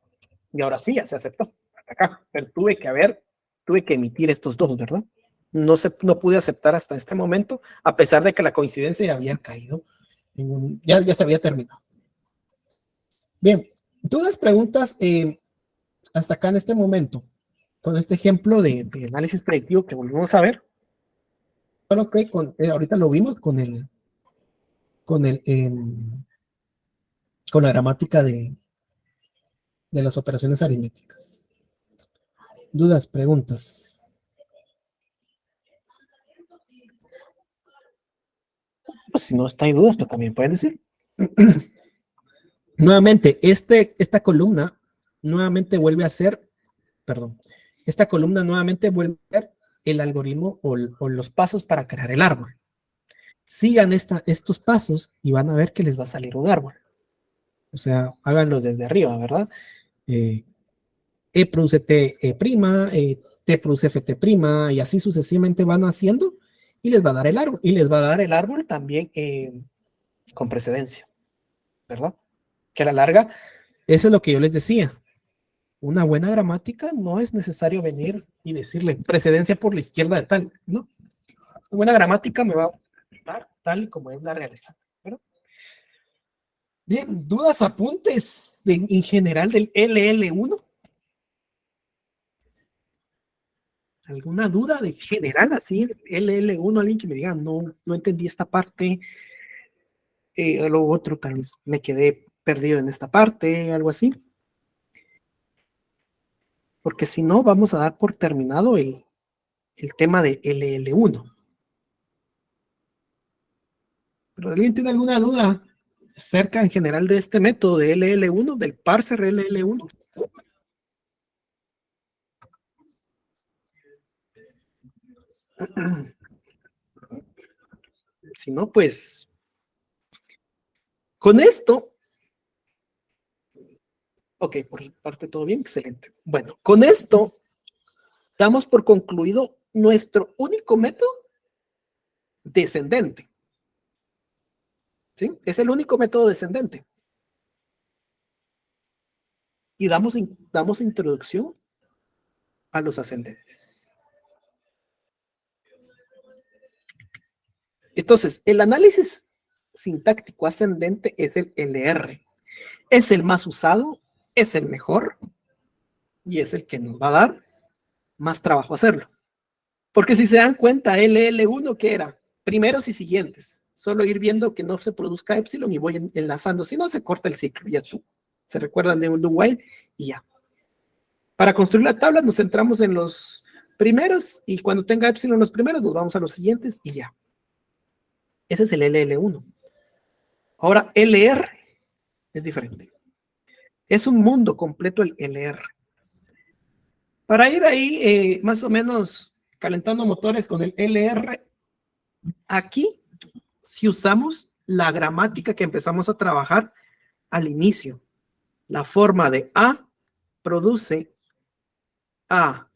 Y ahora sí, ya se aceptó. Hasta acá. Pero tuve que emitir estos dos, ¿verdad? No pude aceptar hasta este momento, a pesar de que la coincidencia ya había caído. Ya se había terminado. Bien, dudas, preguntas hasta acá en este momento, con este ejemplo de análisis predictivo que volvimos a ver. Solo que ahorita lo vimos con la gramática de las operaciones aritméticas. Dudas, preguntas. Pues si no hay dudas, pues también pueden decir. Nuevamente, esta columna nuevamente vuelve a ser, esta columna nuevamente vuelve a ser el algoritmo o los pasos para crear el árbol. Sigan estos pasos y van a ver que les va a salir un árbol. O sea, háganlos desde arriba, ¿verdad? E produce T', T produce Ft', y así sucesivamente van haciendo, y les va a dar el árbol. Y les va a dar el árbol también con precedencia, ¿verdad? Que a la larga, eso es lo que yo les decía. Una buena gramática no es necesario venir y decirle precedencia por la izquierda de tal, ¿no? Una buena gramática me va a dar tal y como es la realidad, ¿verdad? Bien, dudas, apuntes en general del LL1. ¿Alguna duda de general así? LL1, alguien que me diga, no entendí esta parte, lo otro tal vez me quedé perdido en esta parte, algo así. Porque si no, vamos a dar por terminado el tema de LL1. ¿Pero alguien tiene alguna duda acerca en general de este método de LL1, del parser LL1? Si no, pues con esto, ok, por mi parte todo bien, excelente. Bueno, con esto damos por concluido nuestro único método descendente. ¿Sí? Es el único método descendente. Y damos introducción a los ascendentes. Entonces, el análisis sintáctico ascendente es el LR. Es el más usado, es el mejor y es el que nos va a dar más trabajo hacerlo. Porque si se dan cuenta, LL1, ¿qué era? Primeros y siguientes. Solo ir viendo que no se produzca épsilon y voy enlazando. Si no, se corta el ciclo. Ya se recuerdan de un do while y ya. Para construir la tabla nos centramos en los primeros y cuando tenga épsilon los primeros nos vamos a los siguientes y ya. Ese es el LL1. Ahora, LR es diferente. Es un mundo completo el LR. Para ir ahí más o menos calentando motores con el LR, aquí si usamos la gramática que empezamos a trabajar al inicio, la forma de A produce A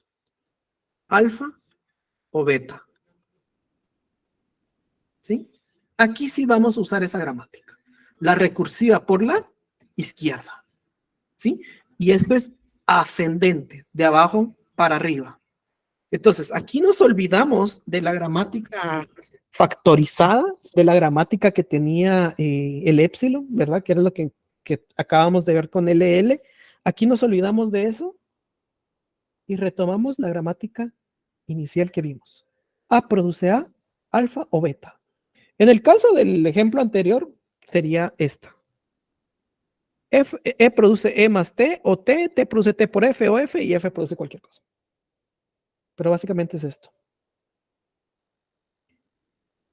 alfa o beta. ¿Sí? Aquí sí vamos a usar esa gramática. La recursiva por la izquierda. ¿Sí? Y esto es ascendente, de abajo para arriba. Entonces, aquí nos olvidamos de la gramática factorizada, de la gramática que tenía el epsilon, ¿verdad? Que era lo que acabamos de ver con LL. Aquí nos olvidamos de eso y retomamos la gramática inicial que vimos. A produce A, alfa o beta. En el caso del ejemplo anterior, sería esta. E produce E más T, o T produce T por F o F, y F produce cualquier cosa. Pero básicamente es esto.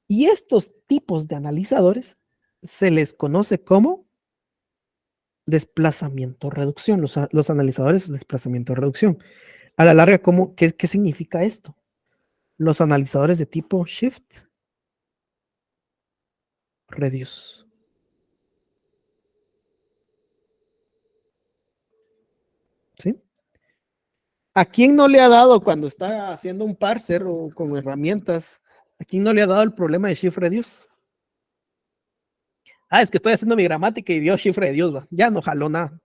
Y estos tipos de analizadores se les conoce como desplazamiento-reducción, los analizadores de desplazamiento-reducción. A la larga, ¿qué significa esto? Los analizadores de tipo shift, reduce. ¿Sí? ¿A quién no le ha dado cuando está haciendo un parser o con herramientas? ¿A quién no le ha dado el problema de shift reduce? Es que estoy haciendo mi gramática y dio shift reduce, va. Ya no jaló nada.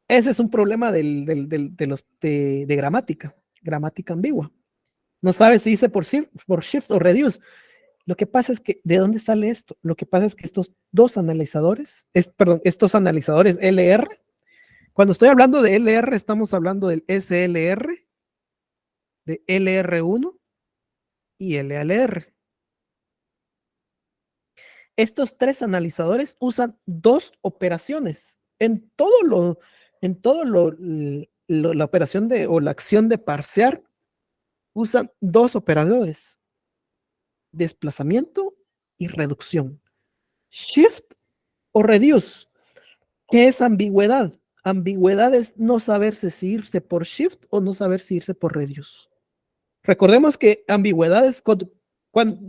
Ese es un problema de gramática ambigua. No sabes si dice por shift o reduce. Lo que pasa es que, ¿de dónde sale esto? Lo que pasa es que estos analizadores LR, cuando estoy hablando de LR, estamos hablando del SLR, de LR1 y LLR. Estos tres analizadores usan dos operaciones en la operación o la acción de parsear, usan dos operadores: desplazamiento y reducción. Shift o reduce. ¿Qué es ambigüedad? Ambigüedad es no saberse si irse por shift o no saber si irse por reduce. Recordemos que ambigüedad es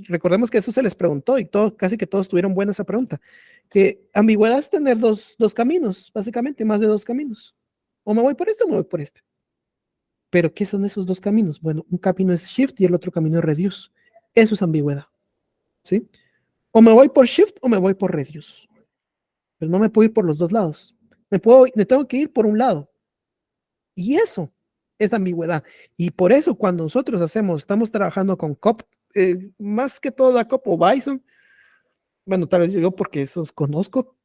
recordemos que eso se les preguntó y casi que todos tuvieron buena esa pregunta, que ambigüedad es tener dos caminos, básicamente, más de dos caminos. O me voy por este o me voy por este. Pero ¿qué son esos dos caminos? Bueno, un camino es shift y el otro camino es reduce. Eso es ambigüedad, ¿sí? O me voy por shift o me voy por reduce. Pero no me puedo ir por los dos lados. Me tengo que ir por un lado. Y eso es ambigüedad. Y por eso cuando nosotros estamos trabajando con COP, más que todo la COP o Bison, bueno, tal vez yo porque esos conozco,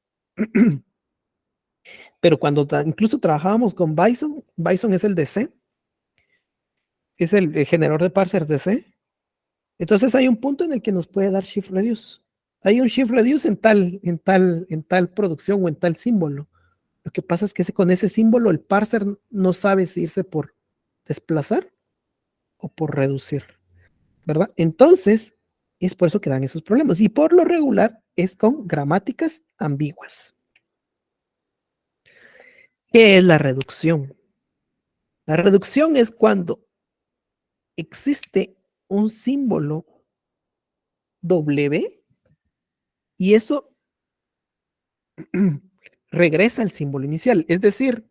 pero cuando incluso trabajábamos con Bison es el DC, es el generador de parsers DC. Entonces hay un punto en el que nos puede dar shift reduce. Hay un shift reduce en tal producción o en tal símbolo. Lo que pasa es que con ese símbolo el parser no sabe si irse por desplazar o por reducir, ¿verdad? Entonces, es por eso que dan esos problemas. Y por lo regular es con gramáticas ambiguas. ¿Qué es la reducción? La reducción es cuando existe un símbolo W y eso regresa al símbolo inicial. Es decir,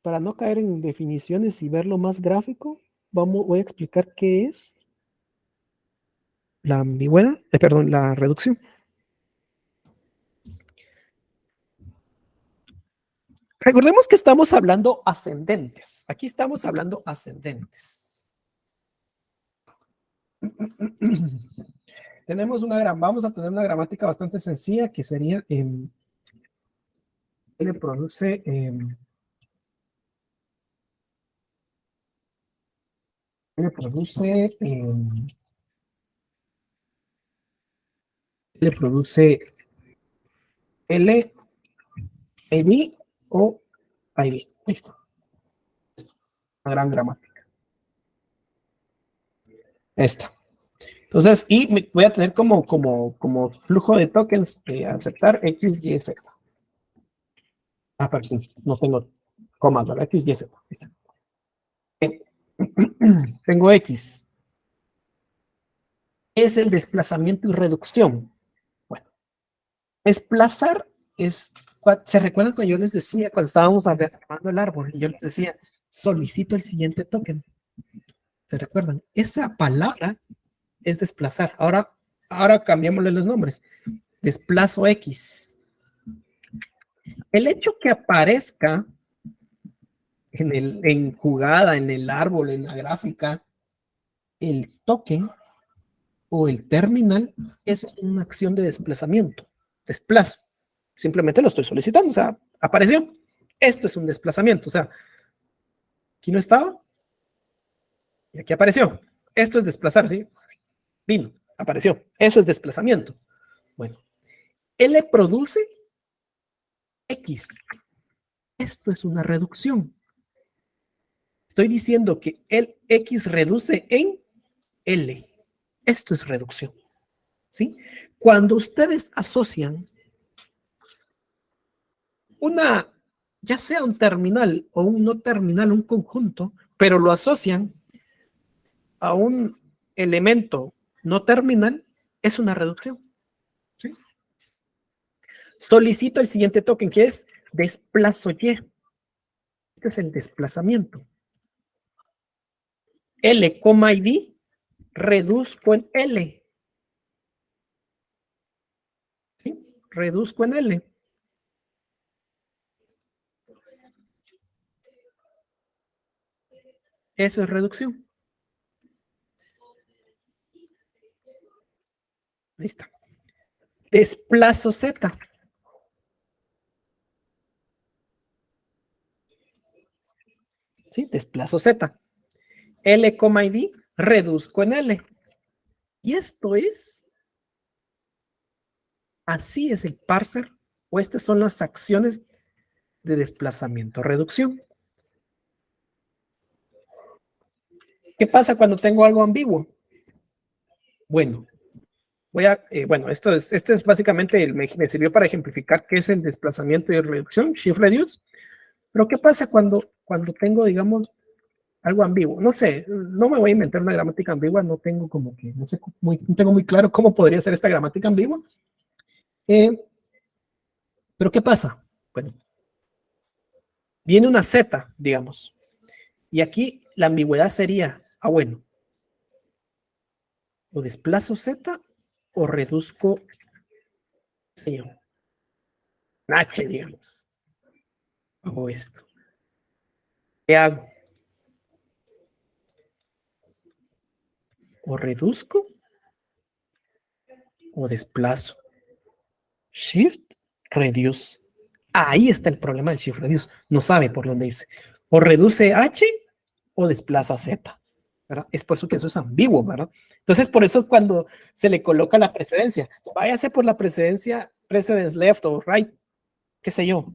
para no caer en definiciones y verlo más gráfico, voy a explicar qué es la ambigüedad, perdón, la reducción. Recordemos que estamos hablando ascendentes. Aquí estamos hablando ascendentes. Vamos a tener una gramática bastante sencilla que sería le produce L, ID o ID. Listo. Una gran gramática. Esta. Entonces, y voy a tener como flujo de tokens aceptar X, Y, Z. Pero sí, no tengo comas, ¿verdad? X, Y, Z. Tengo X. Es el desplazamiento y reducción. Bueno, desplazar es, ¿se recuerdan cuando yo les decía, cuando estábamos armando el árbol, y yo les decía, solicito el siguiente token? ¿Se recuerdan? Esa palabra es desplazar. Ahora cambiémosle los nombres. Desplazo X. El hecho que aparezca en jugada, en el árbol, en la gráfica, el token o el terminal, eso es una acción de desplazamiento. Desplazo. Simplemente lo estoy solicitando. O sea, apareció. Esto es un desplazamiento. O sea, aquí no estaba y aquí apareció. Esto es desplazar, ¿sí? Vino, apareció. Eso es desplazamiento. Bueno, L produce X. Esto es una reducción. Estoy diciendo que el X reduce en L. Esto es reducción. ¿Sí? Cuando ustedes asocian una, ya sea un terminal o un no terminal, un conjunto, pero lo asocian a un elemento no terminal, es una reducción. ¿Sí? Solicito el siguiente token, que es desplazo Y. Este es el desplazamiento. L, ID, reduzco en L. ¿Sí? Reduzco en L. Eso es reducción. Listo. Desplazo Z. ¿Sí? Desplazo Z. L, ID, reduzco en L. Y esto es, así es el parser, o estas son las acciones de desplazamiento, reducción. ¿Qué pasa cuando tengo algo ambiguo? Bueno, este es básicamente, me sirvió para ejemplificar qué es el desplazamiento y reducción, shift reduce. Pero ¿qué pasa cuando tengo, digamos, algo ambiguo? No sé, no me voy a inventar una gramática ambigua, no tengo como que, no sé, no tengo muy claro cómo podría ser esta gramática ambigua. Pero ¿qué pasa? Bueno, viene una Z, digamos, y aquí la ambigüedad sería, bueno, o desplazo Z o reduzco, señor, H, digamos. Hago esto. ¿Qué hago? O reduzco o desplazo. Shift, reduce. Ahí está el problema del shift reduce. No sabe por dónde irse. O reduce H o desplaza Z. ¿Verdad? Es por eso que eso es ambiguo, ¿verdad? Entonces, por eso cuando se le coloca la precedencia, váyase por la precedencia, precedence left o right, qué sé yo,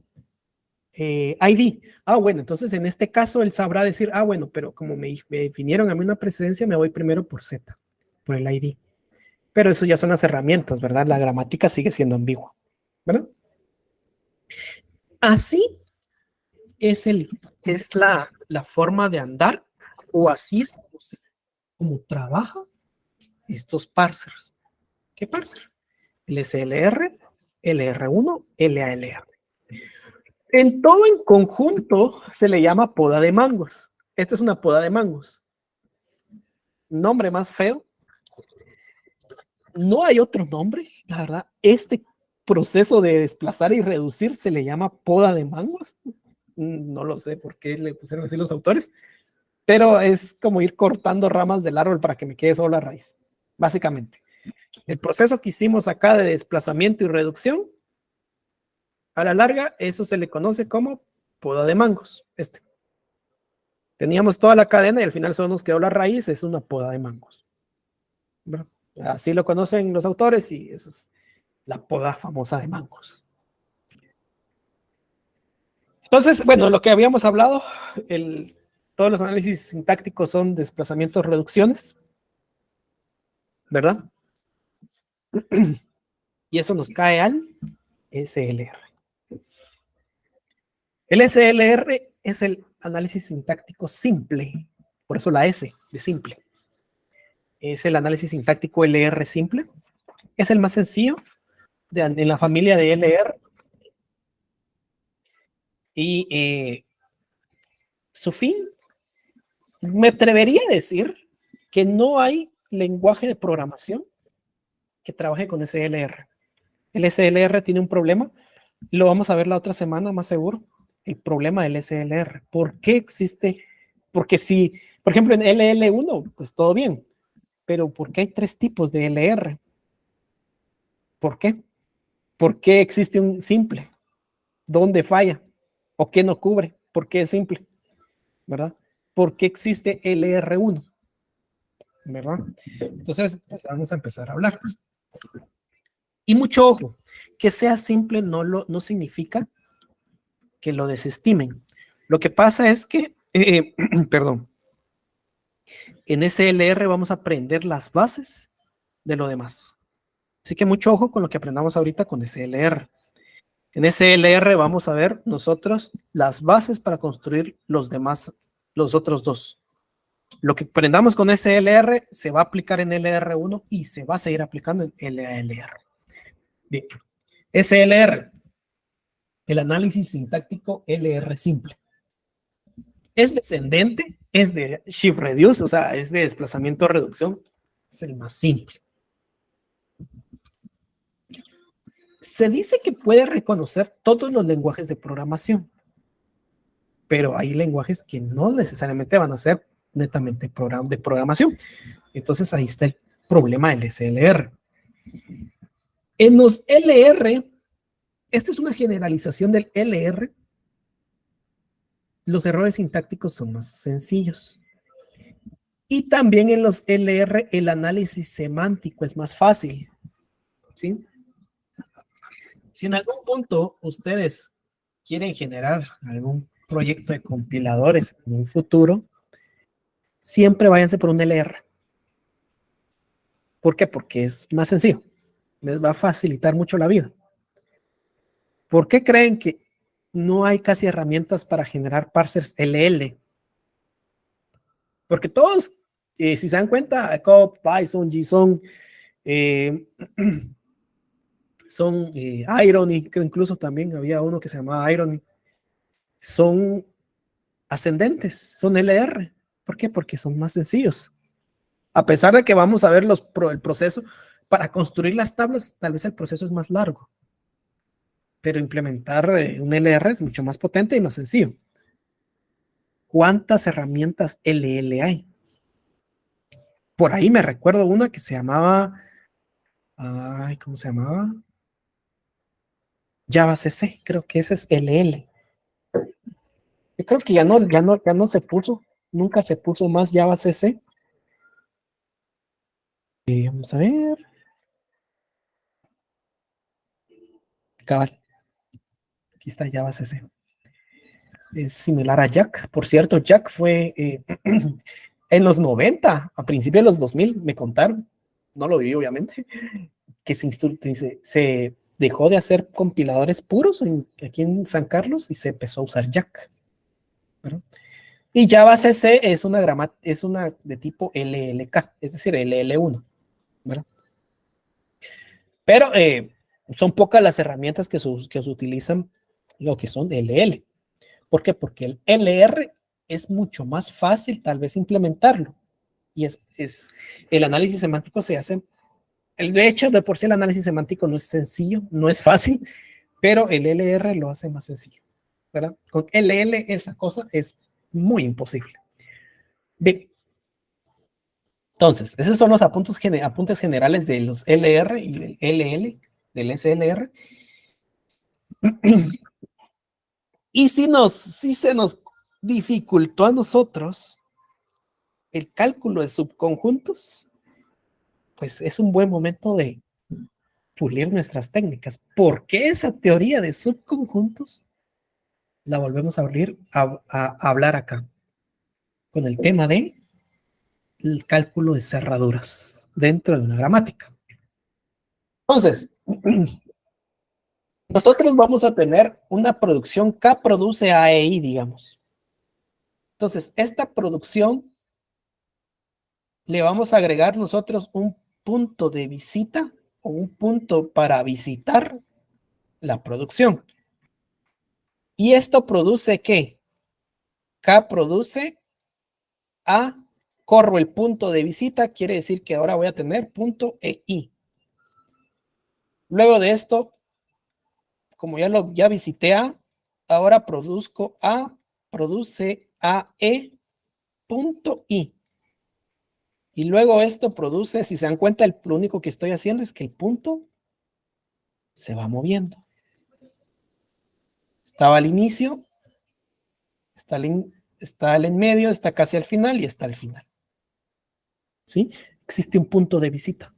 ID. Bueno, entonces en este caso él sabrá decir, bueno, pero como me definieron a mí una precedencia, me voy primero por Z, por el ID. Pero eso ya son las herramientas, ¿verdad? La gramática sigue siendo ambigua, ¿verdad? Así es la forma de andar, o así es como trabaja estos parsers. ¿Qué parsers? El SLR, LR1, LALR. En todo en conjunto se le llama poda de mangos. Esta es una poda de mangos. Nombre más feo. No hay otro nombre, la verdad. Este proceso de desplazar y reducir se le llama poda de mangos. No lo sé por qué le pusieron así los autores, pero es como ir cortando ramas del árbol para que me quede solo la raíz, básicamente. El proceso que hicimos acá de desplazamiento y reducción, a la larga, eso se le conoce como poda de mangos. Teníamos toda la cadena y al final solo nos quedó la raíz, es una poda de mangos. ¿Verdad? Así lo conocen los autores y esa es la poda famosa de mangos. Entonces, bueno, lo que habíamos hablado, todos los análisis sintácticos son desplazamientos, reducciones, ¿verdad? Y eso nos cae al SLR. El SLR es el análisis sintáctico simple, por eso la S de simple. Es el análisis sintáctico LR simple. Es el más sencillo en la familia de LR. Y su fin, me atrevería a decir que no hay lenguaje de programación que trabaje con SLR. El SLR tiene un problema Lo vamos a ver la otra semana, más seguro. El problema del SLR. ¿Por qué existe? Porque si, por ejemplo, en LL1, pues todo bien. Pero ¿por qué hay 3 tipos de LR? ¿Por qué? ¿Por qué existe un simple? ¿Dónde falla? ¿O qué no cubre? ¿Por qué es simple? ¿Verdad? ¿Por qué existe LR1? ¿Verdad? Entonces, pues vamos a empezar a hablar. Y mucho ojo, que sea simple no significa que lo desestimen. Lo que pasa es que, perdón, en SLR vamos a aprender las bases de lo demás. Así que mucho ojo con lo que aprendamos ahorita con SLR. En SLR vamos a ver nosotros las bases para construir los demás, los otros dos. Lo que aprendamos con SLR se va a aplicar en LR1 y se va a seguir aplicando en LR. Bien. SLR, el análisis sintáctico LR simple. Es descendente, es de shift reduce, o sea, es de desplazamiento reducción, es el más simple. Se dice que puede reconocer todos los lenguajes de programación, pero hay lenguajes que no necesariamente van a ser netamente de programación. Entonces ahí está el problema del SLR. En los LR, esta es una generalización del LR, los errores sintácticos son más sencillos. Y también en los LR el análisis semántico es más fácil, ¿sí? Si en algún punto ustedes quieren generar algún proyecto de compiladores en un futuro, siempre váyanse por un LR. ¿Por qué? Porque es más sencillo. Les va a facilitar mucho la vida. ¿Por qué creen que no hay casi herramientas para generar parsers LL? Porque todos, si se dan cuenta, COP, Python, JSON, son Irony, que incluso también había uno que se llamaba Irony, son ascendentes, son LR. ¿Por qué? Porque son más sencillos. A pesar de que vamos a ver el proceso para construir las tablas, tal vez el proceso es más largo, pero implementar un LR es mucho más potente y más sencillo. ¿Cuántas herramientas LL hay? Por ahí me recuerdo una que se llamaba, ay, ¿cómo se llamaba? Java CC, creo que ese es LL. Yo creo que ya no se puso, nunca se puso más Java CC. Vamos a ver. Cabal, aquí está Java CC. Es similar a Jack. Por cierto, Jack fue en los 90, a principios de los 2000, me contaron, no lo viví obviamente, que se dejó de hacer compiladores puros aquí en San Carlos y se empezó a usar Jack. ¿Verdad? Y Java CC es una de tipo LLK, es decir, LL1. ¿Verdad? Pero son pocas las herramientas que se utilizan o que son LL. ¿Por qué? Porque el LR es mucho más fácil tal vez implementarlo. Y el análisis semántico se hace, de hecho, de por sí el análisis semántico no es sencillo, no es fácil, pero el LR lo hace más sencillo, ¿verdad? Con LL esa cosa es muy imposible. Bien, entonces, esos son los apuntes generales de los LR y del LL, del SLR. Y si se nos dificultó a nosotros el cálculo de subconjuntos, pues es un buen momento de pulir nuestras técnicas, porque esa teoría de subconjuntos la volvemos a abrir a hablar acá, con el tema de el cálculo de cerraduras dentro de una gramática. Entonces, nosotros vamos a tener una producción K produce A e I, digamos. Entonces, esta producción le vamos a agregar nosotros un punto de visita o un punto para visitar la producción. ¿Y esto produce qué? K produce A, corro el punto de visita, quiere decir que ahora voy a tener punto e I. Luego de esto, como ya visité A, ahora produzco A, produce AE punto I. Y luego esto produce, si se dan cuenta, lo único que estoy haciendo es que el punto se va moviendo. Estaba al inicio, está al en medio, está casi al final y está al final. ¿Sí? Existe un punto de visita.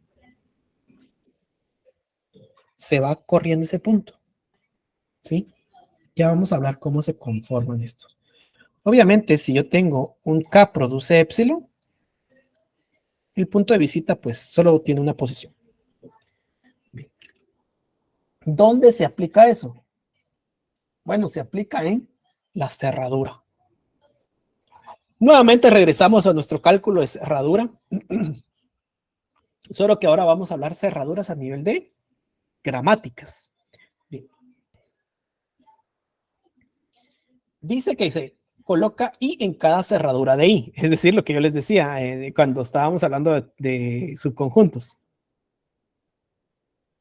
Se va corriendo ese punto. ¿Sí? Ya vamos a hablar cómo se conforman estos. Obviamente, si yo tengo un K produce epsilon, el punto de visita pues solo tiene una posición. Bien. ¿Dónde se aplica eso? Bueno, se aplica en la cerradura. Nuevamente regresamos a nuestro cálculo de cerradura. Solo que ahora vamos a hablar cerraduras a nivel de gramáticas. Bien. Dice que se coloca I en cada cerradura de I. Es decir, lo que yo les decía cuando estábamos hablando de subconjuntos.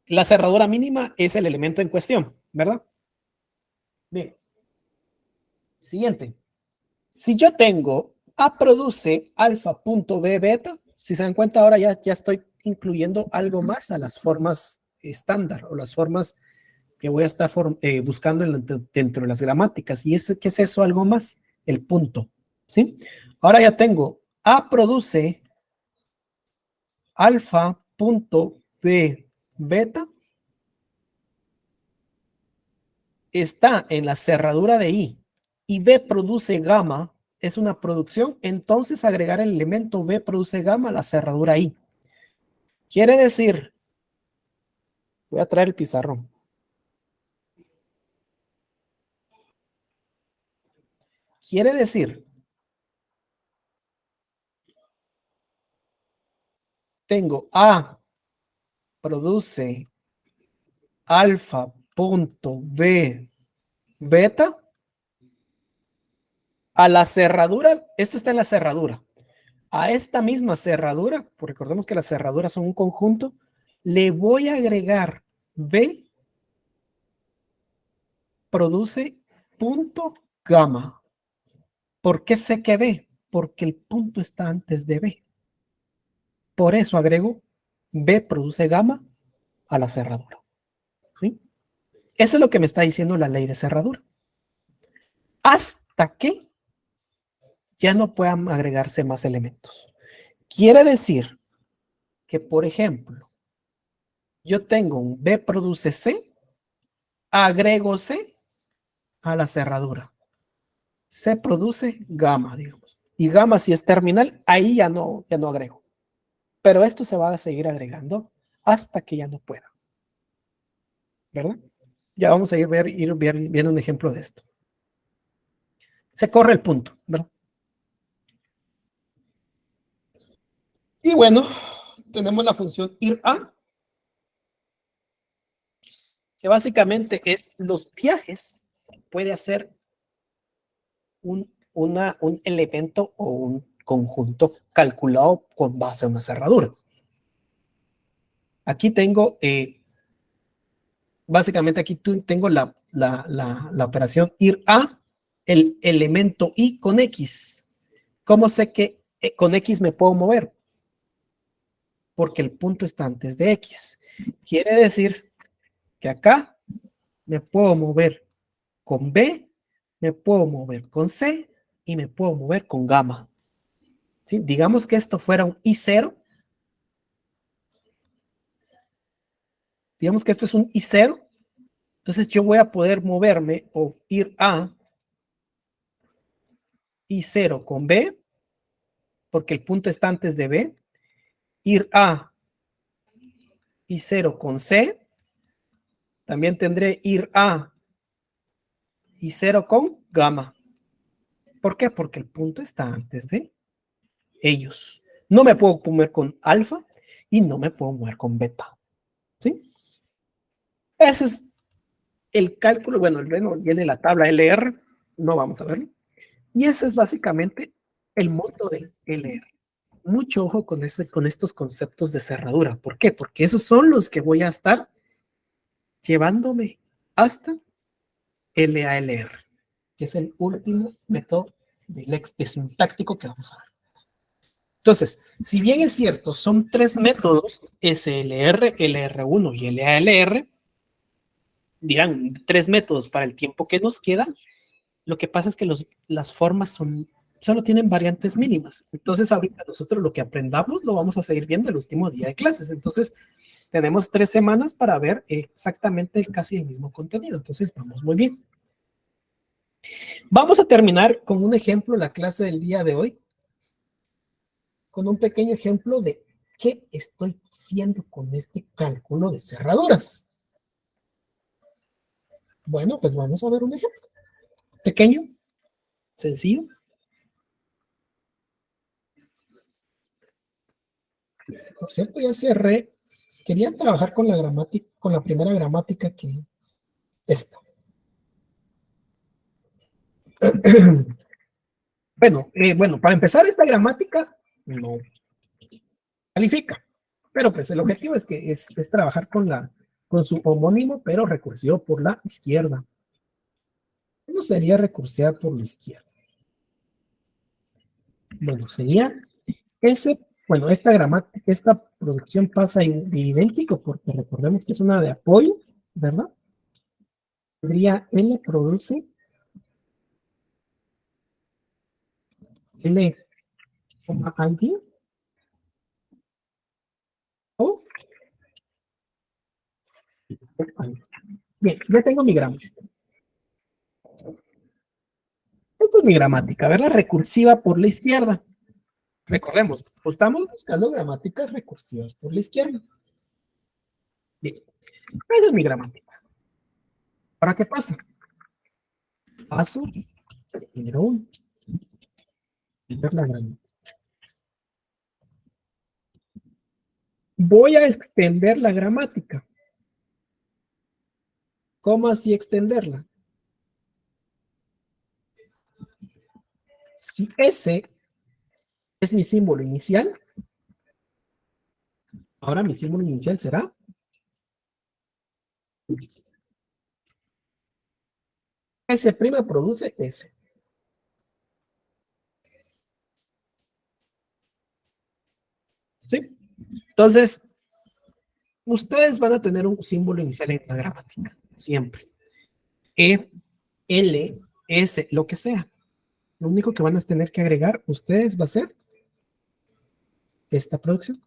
La cerradura mínima es el elemento en cuestión, ¿verdad? Bien. Siguiente. Si yo tengo A produce alfa punto B beta, si se dan cuenta ahora ya estoy incluyendo algo más a las formas estándar o las formas que voy a estar buscando dentro de las gramáticas. ¿Y qué es eso algo más? El punto, ¿sí? Ahora ya tengo A produce alfa punto B beta. Está en la cerradura de I y B produce gamma, es una producción, entonces agregar el elemento B produce gamma a la cerradura I. Quiere decir, voy a traer el pizarrón. Quiere decir, tengo A produce alfa punto B beta a la cerradura, esto está en la cerradura. A esta misma cerradura, pues recordemos que las cerraduras son un conjunto, le voy a agregar B produce punto gamma. ¿Por qué sé que B? Porque el punto está antes de B. Por eso agrego B produce gamma a la cerradura. ¿Sí? Eso es lo que me está diciendo la ley de cerradura. Hasta que ya no puedan agregarse más elementos. Quiere decir que, por ejemplo, yo tengo un B produce C, agrego C a la cerradura. C produce gamma, digamos. Y gamma, si es terminal, ahí ya no agrego. Pero esto se va a seguir agregando hasta que ya no pueda. ¿Verdad? Ya vamos a ir viendo un ejemplo de esto. Se corre el punto, ¿verdad? Y bueno, tenemos la función ir a, que básicamente es los viajes, puede hacer un elemento o un conjunto calculado con base a una cerradura. Aquí tengo, básicamente aquí tengo la operación ir a, el elemento i con x. ¿Cómo sé que con x me puedo mover? Porque el punto está antes de x. Quiere decir que acá me puedo mover con b, me puedo mover con c y me puedo mover con gamma. ¿Sí? Digamos que esto fuera un i0. Digamos que esto es un i0. Entonces yo voy a poder moverme o ir a i0 con b, porque el punto está antes de b. Ir a i0 con c. También tendré ir a i0 con gamma. ¿Por qué? Porque el punto está antes de ellos. No me puedo mover con alfa y no me puedo mover con beta. ¿Sí? Ese es el cálculo. Bueno, viene la tabla LR. No vamos a verlo. Y ese es básicamente el monto del LR. Mucho ojo con estos conceptos de cerradura. ¿Por qué? Porque esos son los que voy a estar llevándome hasta LALR, que es el último método de sintáctico que vamos a ver. Entonces, si bien es cierto, son tres métodos, SLR, LR1 y LALR, dirán tres métodos para el tiempo que nos queda. Lo que pasa es que las formas solo tienen variantes mínimas. Entonces, ahorita nosotros lo que aprendamos lo vamos a seguir viendo el último día de clases. Entonces, tenemos 3 semanas para ver exactamente casi el mismo contenido. Entonces, vamos muy bien. Vamos a terminar con un ejemplo, la clase del día de hoy, con un pequeño ejemplo de qué estoy haciendo con este cálculo de cerraduras. Bueno, pues vamos a ver un ejemplo. Pequeño, sencillo. Por cierto, ya cerré. Quería trabajar con la gramática, con la primera gramática que esta. Bueno, para empezar, esta gramática no califica. Pero pues el objetivo es trabajar con su homónimo, pero recursivo por la izquierda. ¿Cómo sería recursear por la izquierda? Bueno, sería esta gramática, esta producción pasa de idéntico, porque recordemos que es una de apoyo, ¿verdad? Sería L produce L, alguien, o bien, ya tengo mi gramática. Esta es mi gramática, ¿verdad? Recursiva por la izquierda. Recordemos, pues estamos buscando gramáticas recursivas por la izquierda. Bien, esa es mi gramática. ¿Ahora qué pasa? Paso número 1. Ver la gramática. Voy a extender la gramática. ¿Cómo así extenderla? Si ese es mi símbolo inicial, ahora mi símbolo inicial será S' produce S. ¿Sí? Entonces, ustedes van a tener un símbolo inicial en la gramática, siempre. E, L, S, lo que sea. Lo único que van a tener que agregar ustedes va a ser esta producción.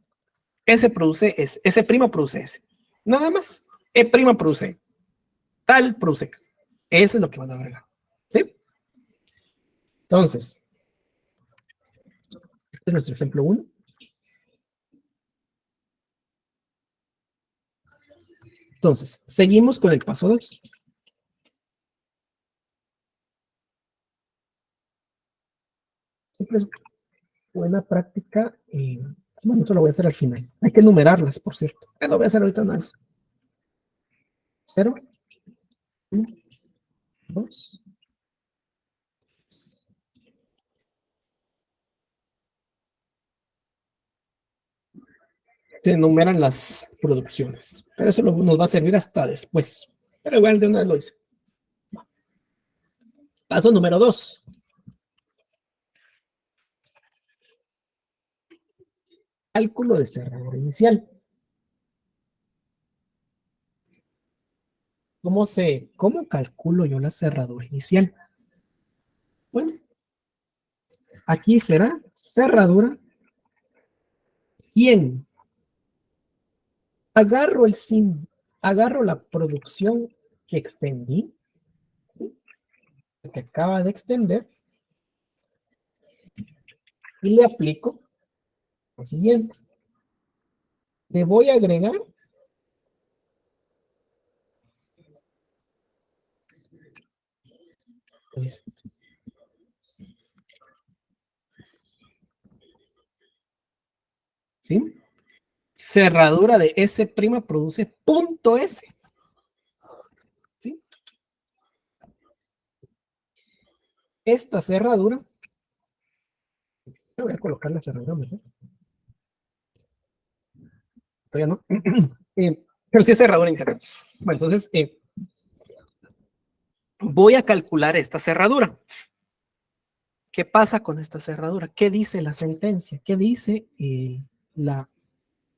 S produce S, S' produce S. Nada más. E' produce tal produce. Eso es lo que van a agregar. ¿Sí? Entonces, este es nuestro ejemplo 1. Entonces, seguimos con el paso 2. Siempre es buena práctica. Bueno, eso lo voy a hacer al final. Hay que enumerarlas, por cierto. Lo voy a hacer ahorita una vez. 0, 1, 2. Se enumeran las producciones. Pero eso nos va a servir hasta después. Pero igual de una vez lo hice. Paso número 2. Cálculo de cerradura inicial. ¿Cómo calculo yo la cerradura inicial? Bueno, aquí será cerradura. ¿Quién? Agarro la producción que extendí, ¿sí? Que acaba de extender, y le aplico lo siguiente. Le voy a agregar esto. ¿Sí? Cerradura de S' produce punto S. ¿Sí? Esta cerradura, voy a colocar la cerradura mejor. Todavía no. Pero sí es cerradura inicial. Bueno, entonces, Voy a calcular esta cerradura. ¿Qué pasa con esta cerradura? ¿Qué dice la sentencia? ¿Qué dice la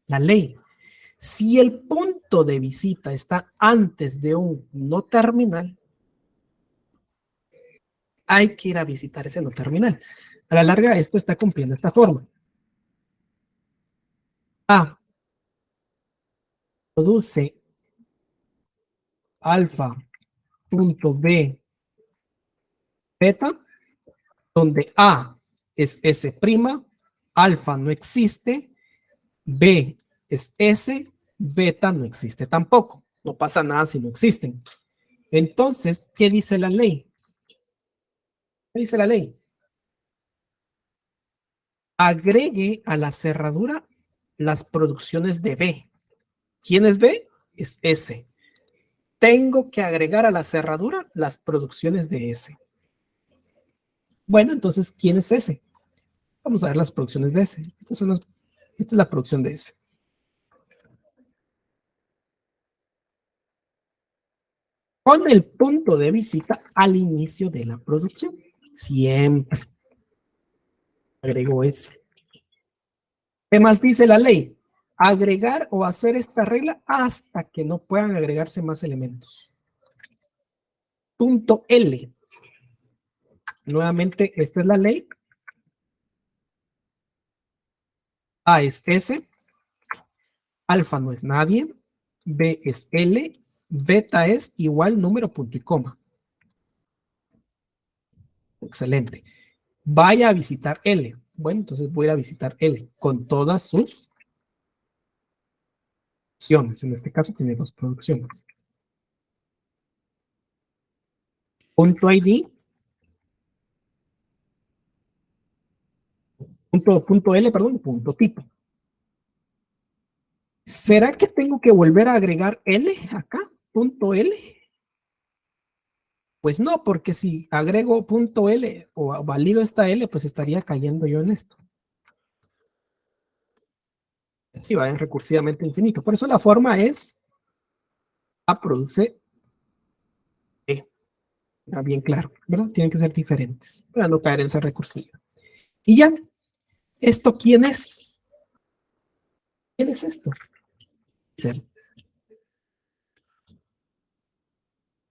ley? Si el punto de visita está antes de un no terminal, hay que ir a visitar ese no terminal. A la larga, esto está cumpliendo esta forma. A produce alfa punto B beta, donde A es S', alfa no existe, B es S, beta no existe tampoco. No pasa nada si no existen. Entonces, ¿qué dice la ley? ¿Qué dice la ley? Agregue a la cerradura las producciones de B. ¿Quién es B? Es S. Tengo que agregar a la cerradura las producciones de S. Bueno, entonces, ¿quién es S? Vamos a ver las producciones de S. Esta es la producción de S. Con el punto de visita al inicio de la producción. Siempre agrego S. ¿Qué más dice la ley? Agregar o hacer esta regla hasta que no puedan agregarse más elementos. Punto L. Nuevamente, esta es la ley. A es S, alfa no es nadie, B es L, beta es igual número punto y coma. Excelente. Vaya a visitar L. Bueno, entonces voy a ir a visitar L con todas sus opciones. En este caso tiene dos producciones. Punto ID. Punto L, perdón, punto tipo. ¿Será que tengo que volver a agregar L acá? Punto L. Pues no, porque si agrego punto L o valido esta L, pues estaría cayendo yo en esto. Sí, va recursivamente infinito. Por eso la forma es A produce E. Está bien claro, ¿verdad? Tienen que ser diferentes para no caer en esa recursiva. Y ya, ¿esto quién es? ¿Quién es esto?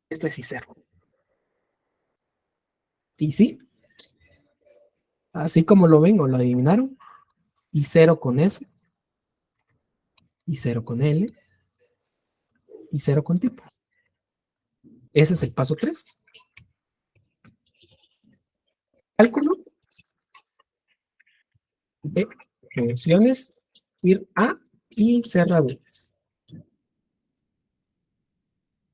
Esto es I0. Y sí, así como lo ven o lo adivinaron, I0 con S, I0 con L, I0 con tipo. Ese es el paso 3. Cálculo de funciones, ir a y cerraduras.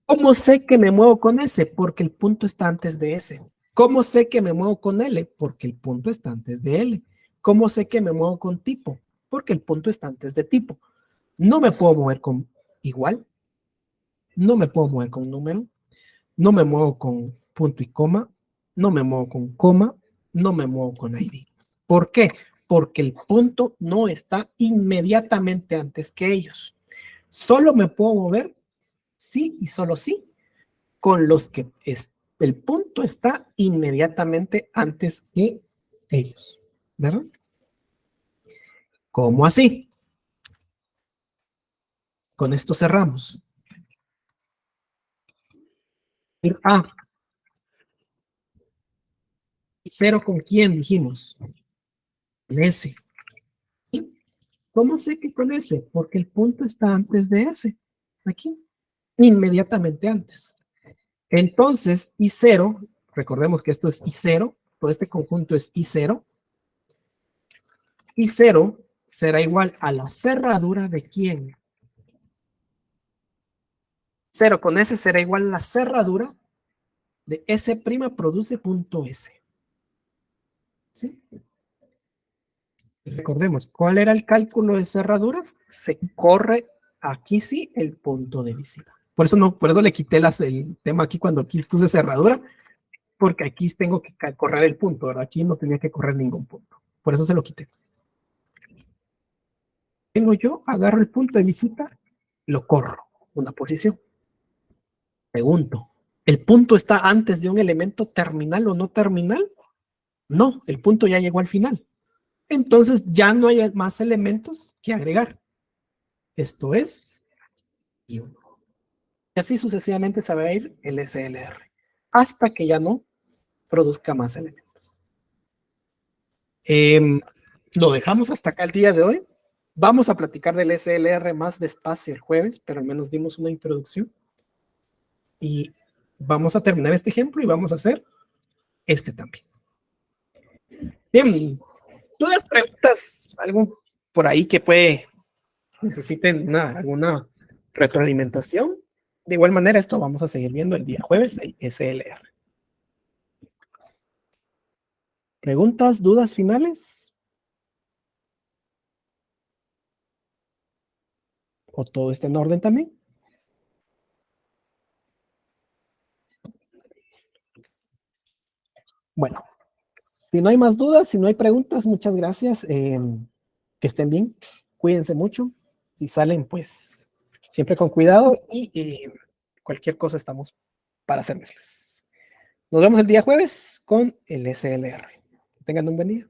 ¿Cómo sé que me muevo con S? Porque el punto está antes de S. ¿Cómo sé que me muevo con L? Porque el punto está antes de L. ¿Cómo sé que me muevo con tipo? Porque el punto está antes de tipo. No me puedo mover con igual. No me puedo mover con número. No me muevo con punto y coma. No me muevo con coma. No me muevo con ID. ¿Por qué? Porque el punto no está inmediatamente antes que ellos. Solo me puedo mover sí y solo sí con los que el punto está inmediatamente antes que ellos, ¿verdad? ¿Cómo así? Con esto cerramos. A, cero con quién dijimos, con S. ¿Cómo sé que con S? Porque el punto está antes de S, aquí, inmediatamente antes. Entonces, I0, recordemos que esto es I0, todo este conjunto es I0. I0 será igual a la cerradura de quién. 0 con S será igual a la cerradura de S' produce punto S. ¿Sí? Recordemos, ¿cuál era el cálculo de cerraduras? Se corre aquí sí el punto de visita. Por eso, no, por eso le quité el tema aquí cuando aquí puse cerradura, porque aquí tengo que correr el punto, ¿verdad? Aquí no tenía que correr ningún punto. Por eso se lo quité. Tengo yo, agarro el punto de visita, lo corro, una posición. Pregunto, ¿El punto está antes de un elemento terminal o no terminal? No, el punto ya llegó al final. Entonces ya no hay más elementos que agregar. Esto es y 1. Y así sucesivamente se va a ir el SLR hasta que ya no produzca más elementos. Lo dejamos hasta acá el día de hoy. Vamos a platicar del SLR más despacio el jueves, pero al menos dimos una introducción. Y vamos a terminar este ejemplo y vamos a hacer este también. Bien, ¿dudas, preguntas, algo por ahí que necesiten alguna retroalimentación? De igual manera, esto vamos a seguir viendo el día jueves, el SLR. ¿Preguntas, dudas finales? ¿O todo está en orden también? Bueno, si no hay más dudas, si no hay preguntas, muchas gracias. Que estén bien, cuídense mucho. Si salen, pues siempre con cuidado y cualquier cosa estamos para servirles. Nos vemos el día jueves con el SLR. Que tengan un buen día.